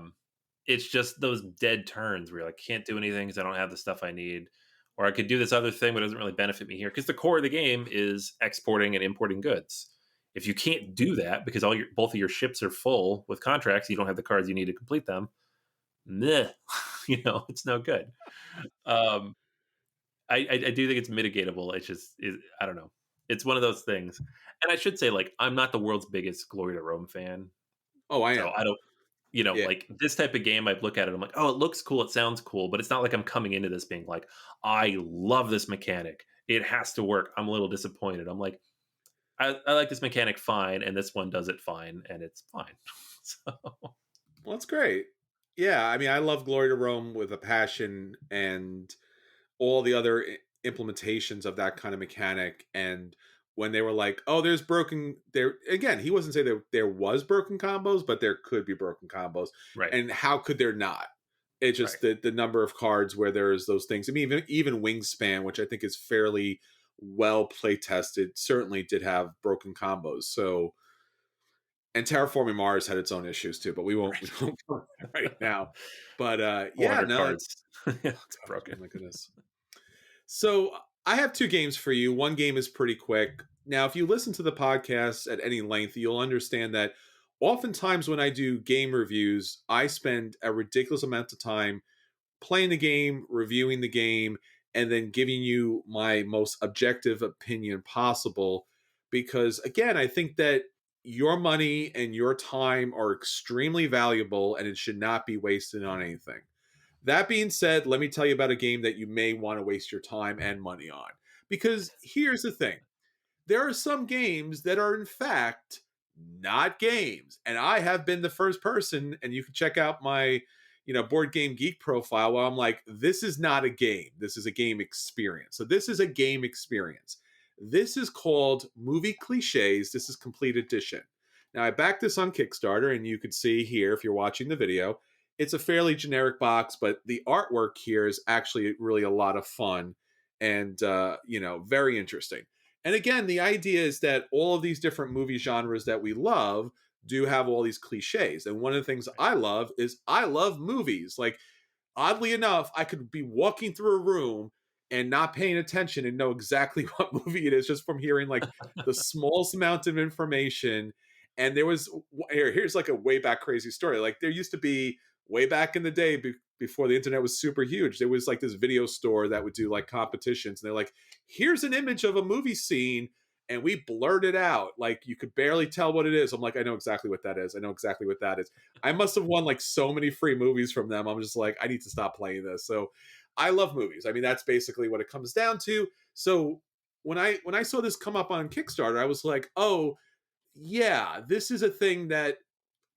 It's just those dead turns where you're like can't do anything because I don't have the stuff I need. Or I could do this other thing, but it doesn't really benefit me here. Because the core of the game is exporting and importing goods. If you can't do that because both of your ships are full with contracts, you don't have the cards you need to complete them. Meh, it's no good. Um, I do think it's mitigatable. It's just I don't know. It's one of those things. And I should say, like, I'm not the world's biggest Glory to Rome fan, Oh, I so am. I don't. Yeah. Like this type of game, I look at it, I'm like, oh, it looks cool, it sounds cool, but it's not like I'm coming into this being like, I love this mechanic. It has to work. I'm a little disappointed. I'm like, I like this mechanic fine, and this one does it fine, and it's fine. So Well, that's great. Yeah, I mean, I love Glory to Rome with a passion, and all the other implementations of that kind of mechanic. And when they were like, "Oh, there's broken," there again, he wasn't saying there was broken combos, but there could be broken combos, right, and how could there not? It's right. just the number of cards where there's those things. I mean, even Wingspan, which I think is fairly well play tested, certainly did have broken combos. So, and Terraforming Mars had its own issues too, but we won't we Right. won't go there right now. But yeah, 400 no, cards. It's oh broken. my goodness. So I have two games for you. One game is pretty quick. Now, if you listen to the podcast at any length, you'll understand that oftentimes when I do game reviews, I spend a ridiculous amount of time playing the game, reviewing the game, and then giving you my most objective opinion possible. Because again, I think that your money and your time are extremely valuable and it should not be wasted on anything. That being said, let me tell you about a game that you may want to waste your time and money on. Because here's the thing, there are some games that are, in fact, not games. And I have been the first person, and you can check out my board game geek profile where I'm like, this is not a game, this is a game experience. So this is a game experience. This is called Movie Cliches. This is complete edition. Now I backed this on Kickstarter, and you can see here if you're watching the video, it's a fairly generic box, but the artwork here is actually really a lot of fun and very interesting. And again, the idea is that all of these different movie genres that we love do have all these cliches. And one of the things I love is I love movies. Like, oddly enough, I could be walking through a room and not paying attention and know exactly what movie it is just from hearing like the smallest amount of information. And there was here's like a way back crazy story. Like, there used to be way back in the day before the internet was super huge. There was like this video store that would do like competitions, and they're like, here's an image of a movie scene, and we blurred it out like you could barely tell what it is. I'm like, I know exactly what that is. I know exactly what that is. I must have won like so many free movies from them. I'm just like, I need to stop playing this. So I love movies. I mean, that's basically what it comes down to. So when I saw this come up on Kickstarter, I was like, oh yeah, this is a thing that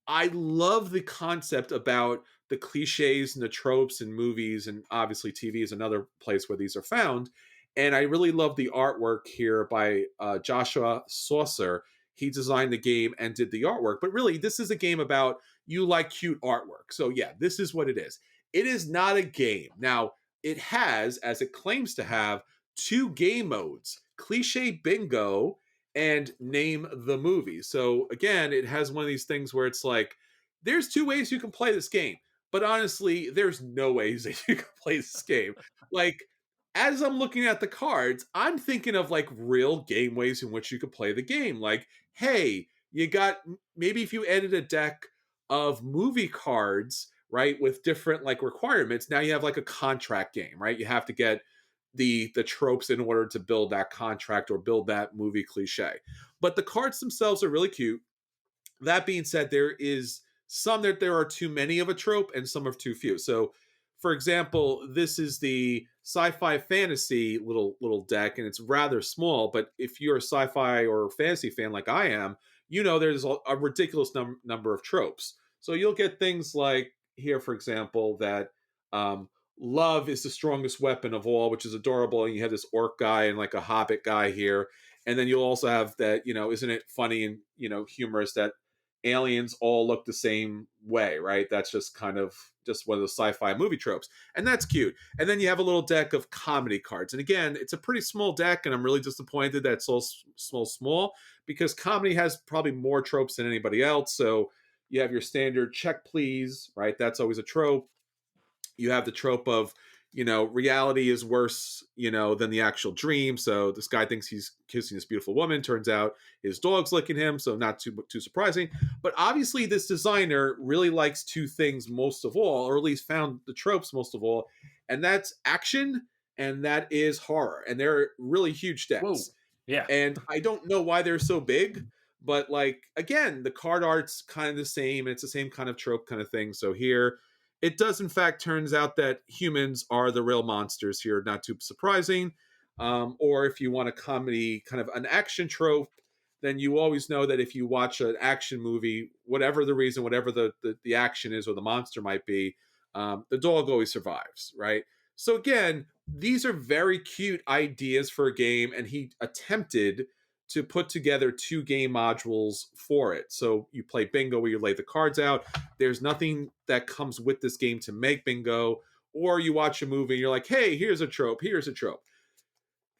I love. The concept about the cliches and the tropes in movies, and obviously TV is another place where these are found. And I really love the artwork here by Joshua Saucer. He designed the game and did the artwork. But really, this is a game about you like cute artwork. So yeah, this is what it is. It is not a game. Now, it has, as it claims to have, two game modes: Cliche Bingo and Name the Movie. So again, it has one of these things where it's like, there's two ways you can play this game. But honestly, there's no ways that you can play this game. Like, as I'm looking at the cards, I'm thinking of like real game ways in which you could play the game. Like, hey, you got, maybe if you added a deck of movie cards, right, with different like requirements, now you have like a contract game, right? You have to get the tropes in order to build that contract or build that movie cliche. But the cards themselves are really cute. That being said, there is some that there are too many of a trope and some of too few. So, for example, this is the sci-fi fantasy little deck, and it's rather small. But if you're a sci-fi or fantasy fan like I am, there's a ridiculous number of tropes. So you'll get things like here, for example, that um, love is the strongest weapon of all, which is adorable. And you have this orc guy and like a hobbit guy here, and then you'll also have that, isn't it funny and humorous that aliens all look the same way, right? That's just kind of just one of the sci-fi movie tropes, and that's cute. And then you have a little deck of comedy cards, and again, it's a pretty small deck, and I'm really disappointed that it's so small because comedy has probably more tropes than anybody else. So you have your standard check please, right? That's always a trope. You have the trope of reality is worse than the actual dream. So this guy thinks he's kissing this beautiful woman, turns out his dog's licking him, so not too surprising. But obviously this designer really likes two things most of all, or at least found the tropes most of all, and that's action and that is horror, and they're really huge Whoa. decks. Yeah. And I don't know why they're so big, but like again, the card art's kind of the same, and it's the same kind of trope kind of thing. So here it does in fact turns out that humans are the real monsters here, not too surprising. Or if you want a comedy, kind of an action trope, then you always know that if you watch an action movie, whatever the reason, whatever the action is or the monster might be, the dog always survives, right? So again, these are very cute ideas for a game, and he attempted to put together two game modules for it. So you play bingo where you lay the cards out. There's nothing that comes with this game to make bingo, or you watch a movie and you're like, hey, here's a trope, here's a trope.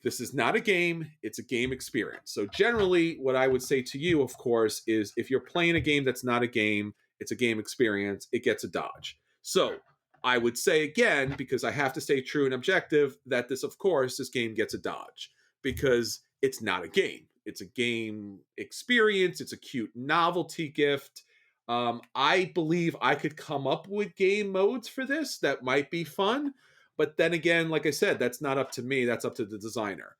This is not a game, it's a game experience. So generally, what I would say to you, of course, is if you're playing a game that's not a game, it's a game experience, it gets a dodge. So I would say again, because I have to stay true and objective, that this game gets a dodge because it's not a game. It's a game experience. It's a cute novelty gift. I believe I could come up with game modes for this that might be fun. But then again, like I said, that's not up to me. That's up to the designer.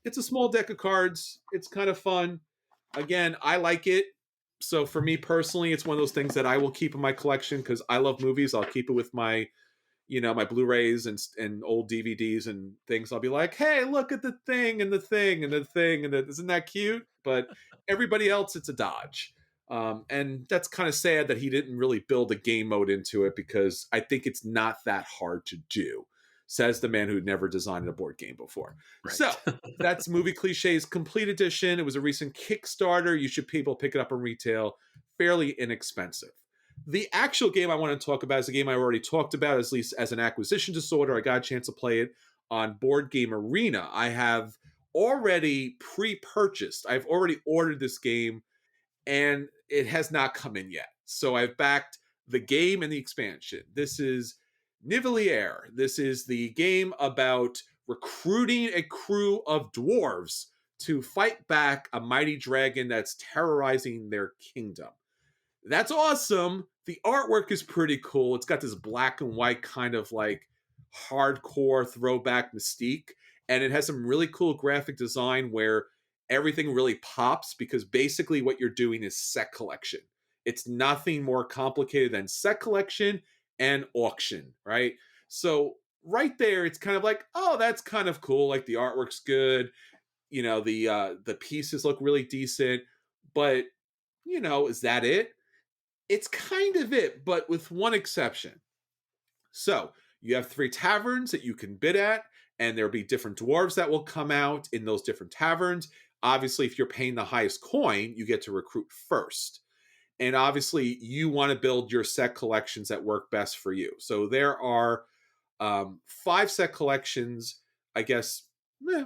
It's a small deck of cards. It's kind of fun. Again, I like it. So for me personally, it's one of those things that I will keep in my collection because I love movies. I'll keep it with my my Blu-rays and old DVDs and things. I'll be like, hey, look at the thing and the thing and the thing and isn't that cute? But everybody else, it's a dodge. And that's kind of sad that he didn't really build a game mode into it because I think it's not that hard to do, says the man who'd never designed a board game before. Right. So that's Movie Cliches Complete Edition. It was a recent Kickstarter. You should people pick it up in retail. Fairly inexpensive. The actual game I want to talk about is a game I already talked about, at least as an acquisition disorder. I got a chance to play it on Board Game Arena. I have already pre-purchased. I've already ordered this game, and it has not come in yet. So I've backed the game and the expansion. This is Nidavellir. This is the game about recruiting a crew of dwarves to fight back a mighty dragon that's terrorizing their kingdom. That's awesome. The artwork is pretty cool. It's got this black and white kind of like hardcore throwback mystique. And it has some really cool graphic design where everything really pops because basically what you're doing is set collection. It's nothing more complicated than set collection and auction, right? So right there, it's kind of like, oh, that's kind of cool. Like the artwork's good. The pieces look really decent. But, is that it? It's kind of it, but with one exception. So you have 3 taverns that you can bid at, and there'll be different dwarves that will come out in those different taverns. Obviously, if you're paying the highest coin, you get to recruit first. And obviously, you want to build your set collections that work best for you. So there are 5 set collections, I guess,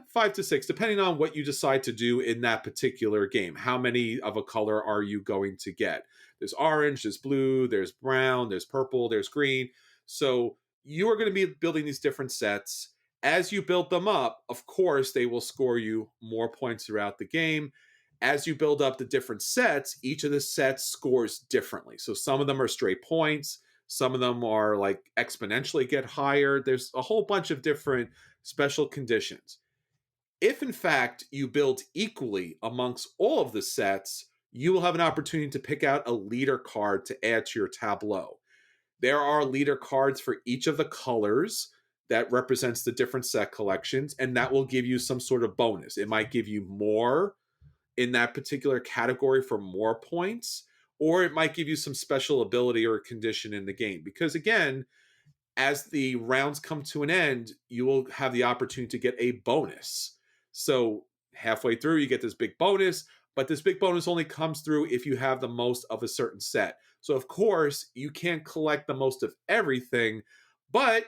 5 to 6, depending on what you decide to do in that particular game. How many of a color are you going to get? There's orange, there's blue, there's brown, there's purple, there's green. So you are going to be building these different sets. As you build them up, of course, they will score you more points throughout the game. As you build up the different sets, each of the sets scores differently. So some of them are straight points. Some of them are like exponentially get higher. There's a whole bunch of different special conditions. If in fact you build equally amongst all of the sets, you will have an opportunity to pick out a leader card to add to your tableau. There are leader cards for each of the colors. that represents the different set collections, and that will give you some sort of bonus. It might give you more in that particular category for more points, or it might give you some special ability or condition in the game. Because again, as the rounds come to an end, you will have the opportunity to get a bonus. So halfway through, you get this big bonus, but this big bonus only comes through if you have the most of a certain set. So, of course, you can't collect the most of everything, but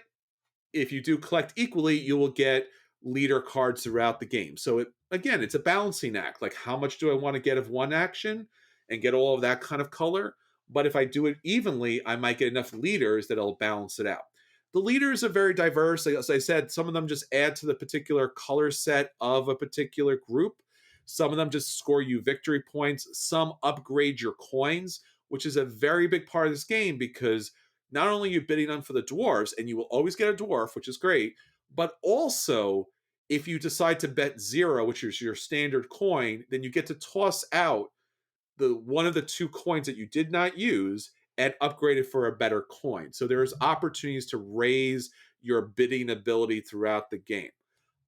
if you do collect equally, you will get leader cards throughout the game. So, again, it's a balancing act. Like, how much do I want to get of one action and get all of that kind of color? But if I do it evenly, I might get enough leaders that it'll balance it out. The leaders are very diverse. As I said, some of them just add to the particular color set of a particular group. Some of them just score you victory points. Some upgrade your coins, which is a very big part of this game because not only are you bidding on for the dwarves, and you will always get a dwarf, which is great, but also if you decide to bet 0, which is your standard coin, then you get to toss out the one of the 2 coins that you did not use and upgrade it for a better coin. So there's opportunities to raise your bidding ability throughout the game.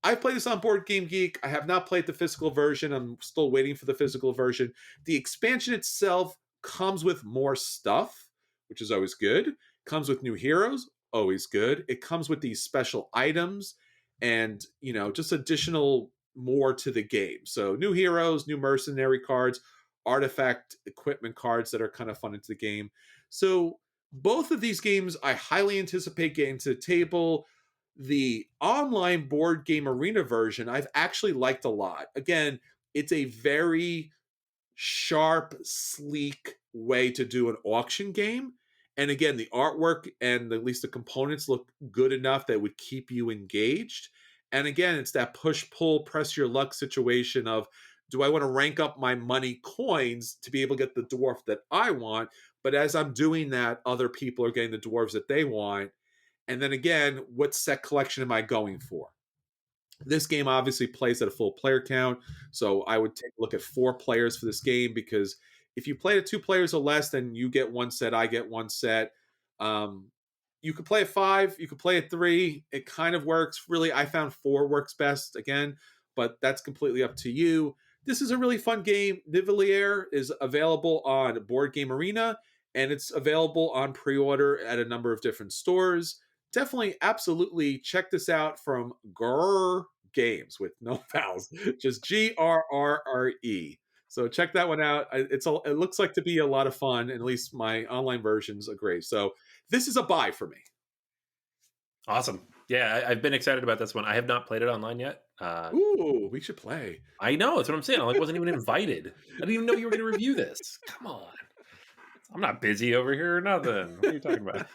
I played this on Board Game Geek. I have not played the physical version. I'm still waiting for the physical version. The expansion itself comes with more stuff, which is always good. Comes with new heroes, always good. It comes with these special items and, just additional more to the game. So new heroes, new mercenary cards, artifact equipment cards that are kind of fun into the game. So both of these games I highly anticipate getting to the table. The online board game arena version I've actually liked a lot. Again, it's a very sharp, sleek way to do an auction game. And again, the artwork and at least the components look good enough that would keep you engaged. And again, it's that push pull, press your luck situation of do I want to rank up my money coins to be able to get the dwarf that I want? But as I'm doing that, other people are getting the dwarves that they want. And then again, what set collection am I going for? This game obviously plays at a full player count, so I would take a look at 4 players for this game because if you play at 2 players or less, then you get one set, I get one set. You could play at 5, you could play at 3. It kind of works. Really, I found 4 works best again, but that's completely up to you. This is a really fun game. Nidavellir is available on Board Game Arena, and it's available on pre-order at a number of different stores. Definitely, absolutely check this out from Grrr Games with no vowels, just Grrre. So check that one out. It looks like to be a lot of fun, and at least my online versions are great. So this is a buy for me. Awesome. Yeah, I've been excited about this one. I have not played it online yet. Ooh, we should play. I know, that's what I'm saying. I wasn't even invited. I didn't even know you were going to review this. Come on. I'm not busy over here or nothing. What are you talking about?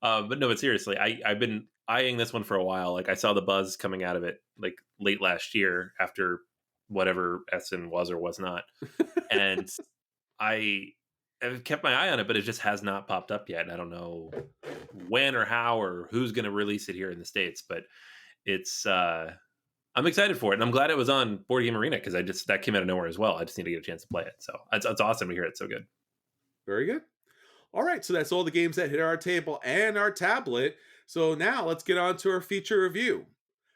But no, but seriously, I've been eyeing this one for a while. Like I saw the buzz coming out of it like late last year after whatever Essen was or was not. And I have kept my eye on it, but it just has not popped up yet. And I don't know when or how or who's going to release it here in the States, but it's I'm excited for it, and I'm glad it was on Board Game Arena because that came out of nowhere as well. I just need to get a chance to play it, so it's awesome to hear it so good. Very good. All right, so that's all the games that hit our table and our tablet. So now let's get on to our feature review.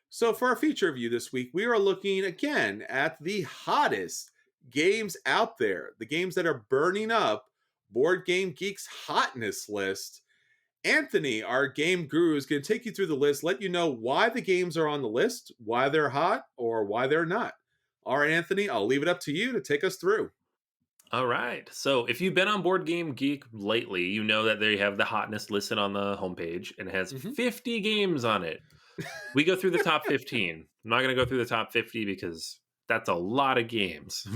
So for our feature review this week, we are looking again at the hottest games out there, the games that are burning up Board Game Geek's hotness list. Anthony, our game guru, is going to take you through the list, let you know why the games are on the list, why they're hot, or why they're not. All right, Anthony, I'll leave it up to you to take us through. All right. So if you've been on Board Game Geek lately, you know that they have the hotness listed on the homepage and it has 50 games on it. We go through the top 15. I'm not going to go through the top 50 because that's a lot of games.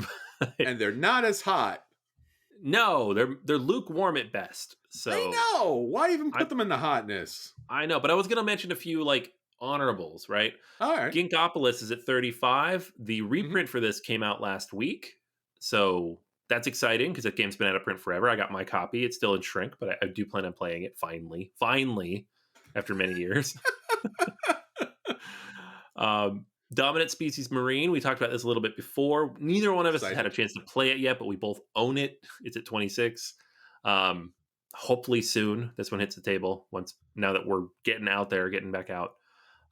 And they're not as hot. No, they're lukewarm at best. So I know. Why even put them in the hotness? I know, but I was going to mention a few like honorables, right? All right. Ginkopolis is at 35. The reprint for this came out last week. So that's exciting because that game's been out of print forever. I got my copy. It's still in shrink, but I do plan on playing it finally, after many years. Dominant Species Marine. We talked about this a little bit before. Neither one of us has had a chance to play it yet, but we both own it. It's at 26. hopefully soon. This one hits the table now that we're getting out there, getting back out.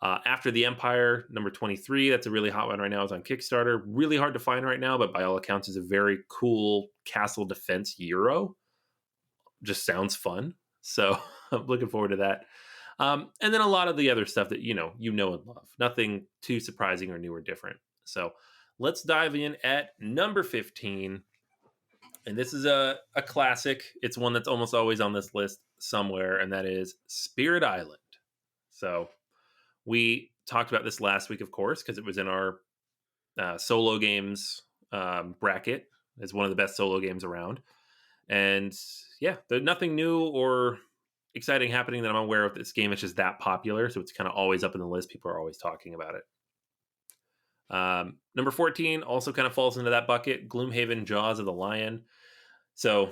After the Empire, number 23, that's a really hot one right now. It's on Kickstarter. Really hard to find right now, but by all accounts, is a very cool castle defense Euro. Just sounds fun. So I'm looking forward to that. And then a lot of the other stuff that you know and love. Nothing too surprising or new or different. So let's dive in at number 15. And this is a classic. It's one that's almost always on this list somewhere, and that is Spirit Island. So we talked about this last week, of course, because it was in our solo games bracket. It's one of the best solo games around. And yeah, there's nothing new or exciting happening that I'm aware of. This game is just that popular, so it's kind of always up in the list. People are always talking about it. Number 14 also kind of falls into that bucket. Gloomhaven, Jaws of the Lion. So,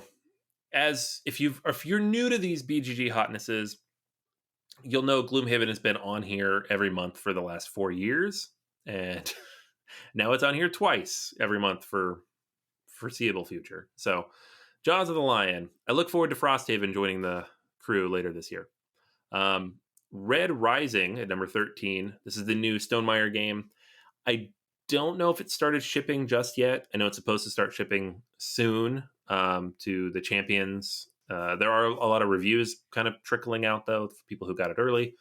if you're new to these BGG hotnesses, you'll know Gloomhaven has been on here every month for the last 4 years, and now it's on here twice every month for foreseeable future. So, Jaws of the Lion. I look forward to Frosthaven joining the crew later this year. Red Rising at number 13. This is the new Stonemaier game. I don't know if it started shipping just yet. I know it's supposed to start shipping soon to the champions. There are a lot of reviews kind of trickling out, though, for people who got it early.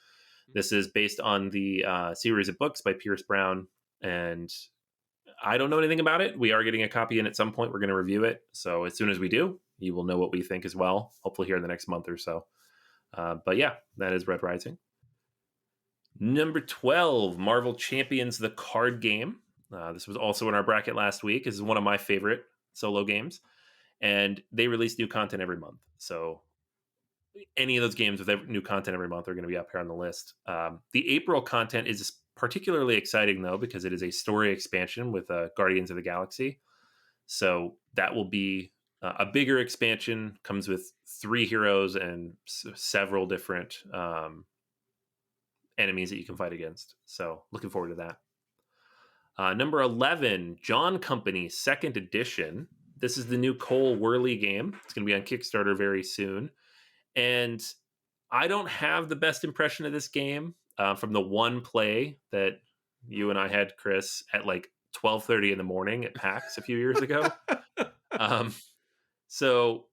This is based on the series of books by Pierce Brown, and I don't know anything about it. We are getting a copy in at some point. We're going to review it. So as soon as we do, you will know what we think as well, hopefully here in the next month or so. But yeah, that is Red Rising. Number 12, Marvel Champions, the card game. This was also in our bracket last week. This is one of my favorite solo games. And they release new content every month. So any of those games with new content every month are going to be up here on the list. The April content is particularly exciting, though, because it is a story expansion with Guardians of the Galaxy. So that will be a bigger expansion, comes with 3 heroes and several different enemies that you can fight against. So looking forward to that. Number 11, John Company, 2nd edition. This is the new Cole Worley game. It's going to be on Kickstarter very soon. And I don't have the best impression of this game from the one play that you and I had, Chris, at like 12:30 in the morning at PAX a few years ago. So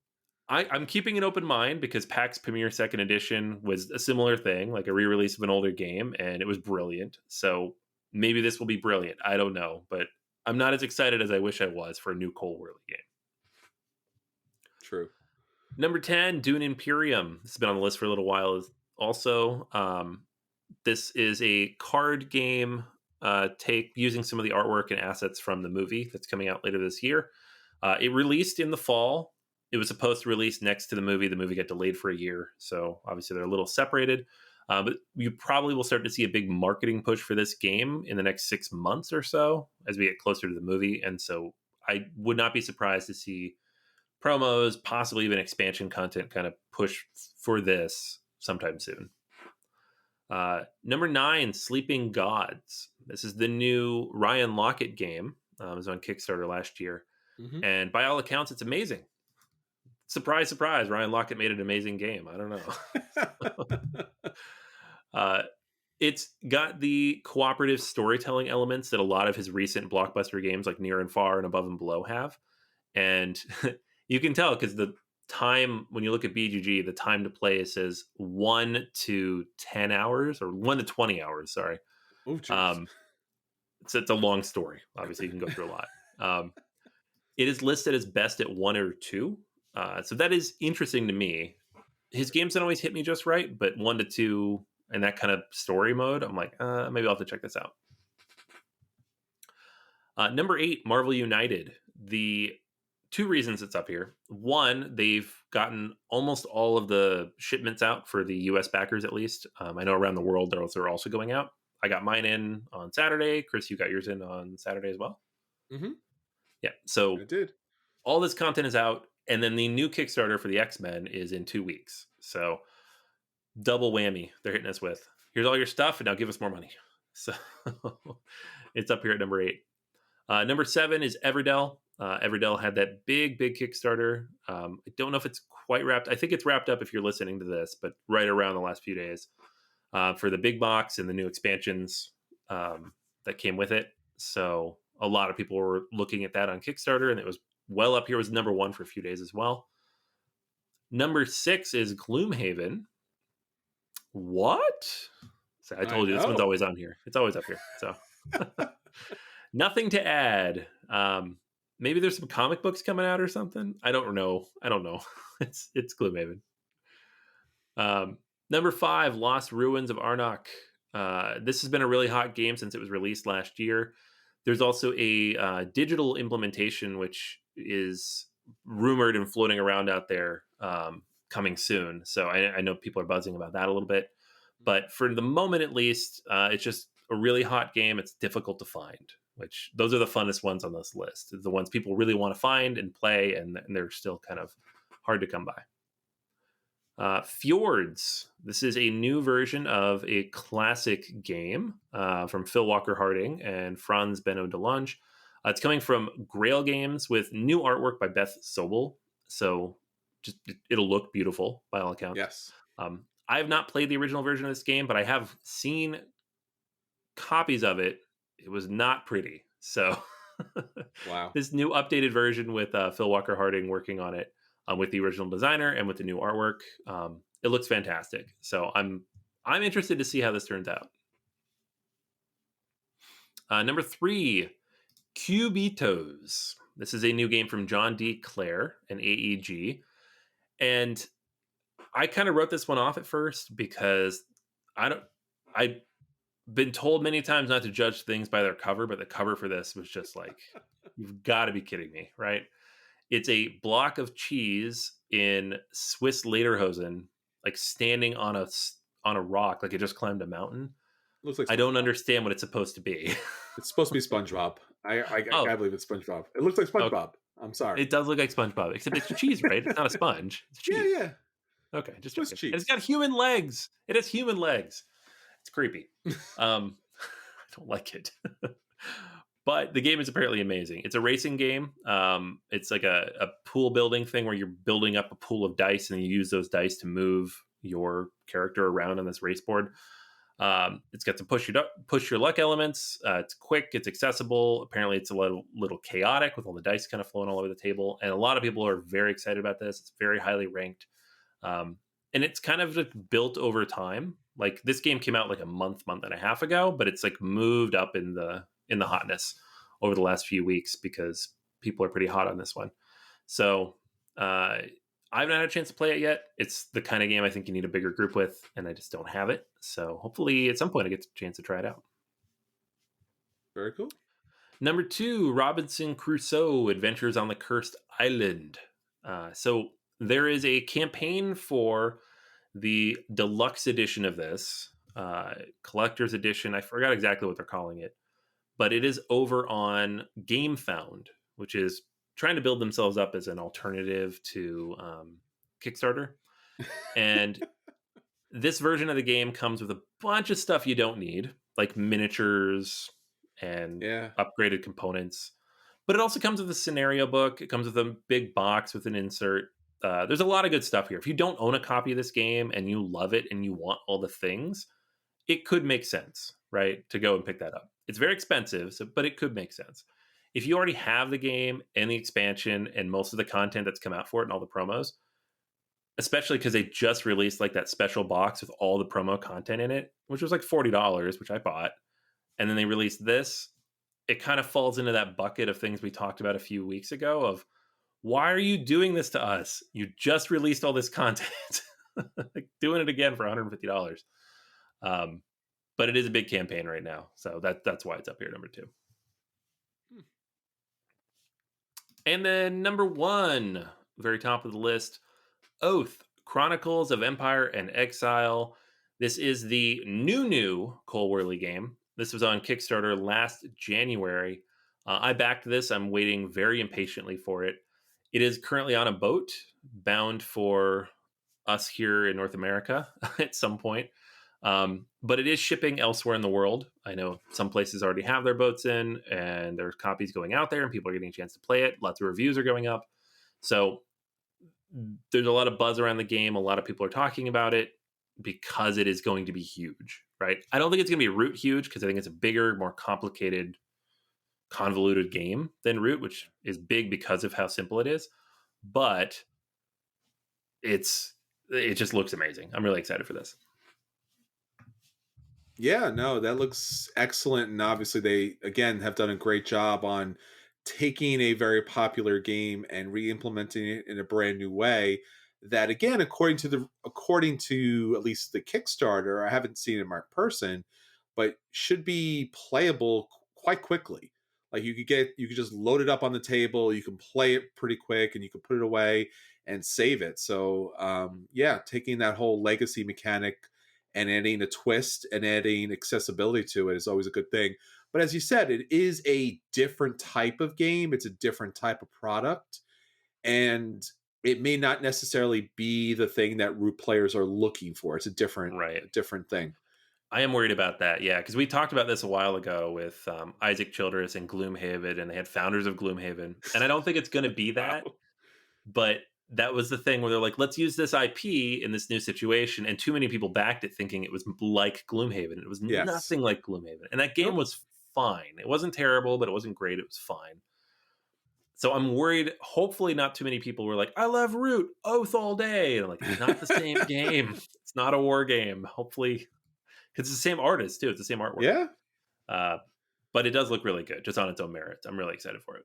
I'm keeping an open mind because PAX Premier 2nd Edition was a similar thing, like a re-release of an older game, and it was brilliant. So maybe this will be brilliant. I don't know, but I'm not as excited as I wish I was for a new Cole Worley game. True. Number 10, Dune Imperium. This has been on the list for a little while also. This is a card game using some of the artwork and assets from the movie that's coming out later this year. It released in the fall. It was supposed to release next to the movie. The movie got delayed for a year. So obviously they're a little separated. But you probably will start to see a big marketing push for this game in the next 6 months or so as we get closer to the movie. And so I would not be surprised to see promos, possibly even expansion content kind of push for this sometime soon. Number 9, Sleeping Gods. This is the new Ryan Lockett game. It was on Kickstarter last year. Mm-hmm. And by all accounts, it's amazing. Surprise, surprise. Ryan Lockett made an amazing game. I don't know. It's got the cooperative storytelling elements that a lot of his recent blockbuster games like Near and Far and Above and Below have. And you can tell because the time, when you look at BGG, the time to play, it says 1 to 10 hours or 1 to 20 hours. Sorry. Oh, it's a long story. Obviously, you can go through a lot. It is listed as best at 1 or 2. So that is interesting to me. His games don't always hit me just right, but 1 to 2 and that kind of story mode, I'm like, maybe I'll have to check this out. Number 8, Marvel United. The 2 reasons it's up here. 1, they've gotten almost all of the shipments out for the US backers, at least. I know around the world they're also going out. I got mine in on Saturday. Chris, you got yours in on Saturday as well? Mm-hmm. Yeah, so I did. All this content is out, and then the new Kickstarter for the X-Men is in 2 weeks. So double whammy they're hitting us with. Here's all your stuff, and now give us more money. So it's up here at number 8. Number 7 is Everdell. Everdell had that big Kickstarter. I don't know if it's quite wrapped. I think it's wrapped up if you're listening to this, but right around the last few days for the big box and the new expansions that came with it. So a lot of people were looking at that on Kickstarter, and it was well up here. It was number 1 for a few days as well. Number 6 is Gloomhaven. What? So I told you this one's always on here. It's always up here. So nothing to add. Maybe there's some comic books coming out or something. I don't know. It's Gloomhaven. Number 5, Lost Ruins of Arnock. This has been a really hot game since it was released last year. There's also a digital implementation, which is rumored and floating around out there coming soon. So I know people are buzzing about that a little bit. But for the moment, at least, it's just a really hot game. It's difficult to find, which those are the funnest ones on this list. The ones people really want to find and play, and they're still kind of hard to come by. Fjords. This is a new version of a classic game from Phil Walker Harding and Franz Benno DeLonge. It's coming from Grail Games with new artwork by Beth Sobel. So just it'll look beautiful by all accounts. Yes. I have not played the original version of this game, but I have seen copies of it. It was not pretty. So wow. This new updated version with Phil Walker Harding working on it with the original designer and with the new artwork. It looks fantastic. So I'm interested to see how this turns out. Number 3, Cubitos. This is a new game from John D. Clare and AEG. And I kind of wrote this one off at first because I've been told many times not to judge things by their cover, but the cover for this was just like, you've got to be kidding me, right? It's a block of cheese in Swiss lederhosen, like standing on a rock, like it just climbed a mountain. Looks like I don't understand what it's supposed to be. It's supposed to be SpongeBob. I can't believe it's SpongeBob. It looks like SpongeBob. Okay. I'm sorry. It does look like SpongeBob, except it's cheese, right? It's not a sponge. It's cheese. Yeah. Okay, just cheese. And it's got human legs. It has human legs. It's creepy. I don't like it. But the game is apparently amazing. It's a racing game. It's like a pool building thing where you're building up a pool of dice and you use those dice to move your character around on this race board. It's got some push your luck elements. It's quick. It's accessible. Apparently, it's a little chaotic with all the dice kind of flowing all over the table. And a lot of people are very excited about this. It's very highly ranked. And it's kind of like built over time. Like this game came out like a month and a half ago, but it's like moved up in the hotness over the last few weeks because people are pretty hot on this one. So I haven't had a chance to play it yet. It's the kind of game I think you need a bigger group with, and I just don't have it. So hopefully at some point I get a chance to try it out. Very cool. Number 2, Robinson Crusoe, Adventures on the Cursed Island. So there is a campaign for the deluxe edition of this, collector's edition. I forgot exactly what they're calling it, but it is over on GameFound, which is trying to build themselves up as an alternative to Kickstarter. And this version of the game comes with a bunch of stuff you don't need, like miniatures and upgraded components. But it also comes with a scenario book. It comes with a big box with an insert. There's a lot of good stuff here. If you don't own a copy of this game and you love it and you want all the things, it could make sense, right, to go and pick that up. It's very expensive, but it could make sense. If you already have the game and the expansion and most of the content that's come out for it and all the promos, especially because they just released like that special box with all the promo content in it, which was like $40, which I bought, and then they released this, it kind of falls into that bucket of things we talked about a few weeks ago of, why are you doing this to us? You just released all this content. Like doing it again for $150. But it is a big campaign right now. So that's why it's up here, number 2. And then number 1, very top of the list, Oath, Chronicles of Empire and Exile. This is the new Cole Wehrle game. This was on Kickstarter last January. I backed this. I'm waiting very impatiently for it. It is currently on a boat bound for us here in North America at some point. But it is shipping elsewhere in the world. I know some places already have their boats in, and there's copies going out there, and people are getting a chance to play it. Lots of reviews are going up. So there's a lot of buzz around the game. A lot of people are talking about it because it is going to be huge, right? I don't think it's going to be Root huge because I think it's a bigger, more complicated, convoluted game than Root, which is big because of how simple it is. But it just looks amazing. I'm really excited for this. Yeah, no, that looks excellent. And obviously, they, again, have done a great job on taking a very popular game and re-implementing it in a brand new way. That, again, according to at least the Kickstarter, I haven't seen it in my person, but should be playable quite quickly. Like you could just load it up on the table, you can play it pretty quick, and you can put it away and save it. So, yeah, taking that whole legacy mechanic and adding a twist and adding accessibility to it is always a good thing. But as you said, it is a different type of game. It's a different type of product. And it may not necessarily be the thing that Root players are looking for. It's a different thing. I am worried about that, yeah, because we talked about this a while ago with Isaac Childress and Gloomhaven, and they had founders of Gloomhaven. And I don't think it's going to be that, but that was the thing where they're like, let's use this IP in this new situation. And too many people backed it thinking it was like Gloomhaven. It was nothing like Gloomhaven. And that game was fine. It wasn't terrible, but it wasn't great. It was fine. So I'm worried, hopefully not too many people were like, I love Root, Oath all day. And I'm like, it's not the same game. It's not a war game. Hopefully, it's the same artist too. It's the same artwork. Yeah. But it does look really good, just on its own merits. I'm really excited for it.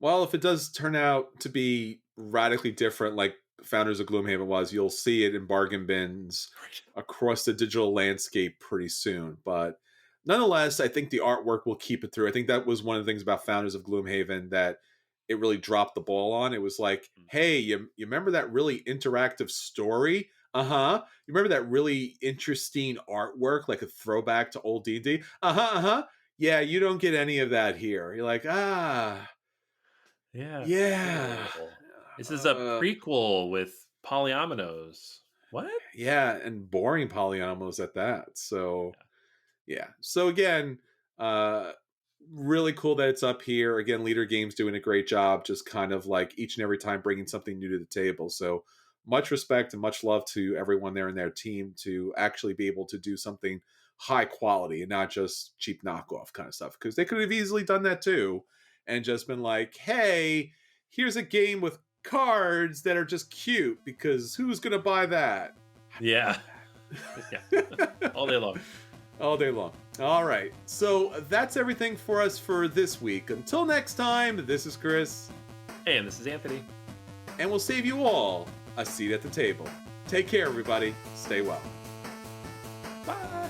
Well, if it does turn out to be radically different, like Founders of Gloomhaven was, you'll see it in bargain bins across the digital landscape pretty soon. But nonetheless, I think the artwork will keep it through. I think that was one of the things about Founders of Gloomhaven that it really dropped the ball on. It was like, hey, you remember that really interactive story? Uh-huh. You remember that really interesting artwork, like a throwback to old D&D? Uh-huh, uh-huh. Yeah, you don't get any of that here. You're like, yeah. This is a prequel with polyominoes. What? Yeah, and boring polyominoes at that. So, yeah. So again, really cool that it's up here. Again, Leader Games doing a great job, just kind of like each and every time bringing something new to the table. So much respect and much love to everyone there in their team to actually be able to do something high quality and not just cheap knockoff kind of stuff. Because they could have easily done that too and just been like, hey, here's a game with cards that are just cute because who's going to buy that? Yeah. All day long. All day long. All right. So that's everything for us for this week. Until next time, this is Chris. And this is Anthony. And we'll save you all a seat at the table. Take care, everybody. Stay well. Bye.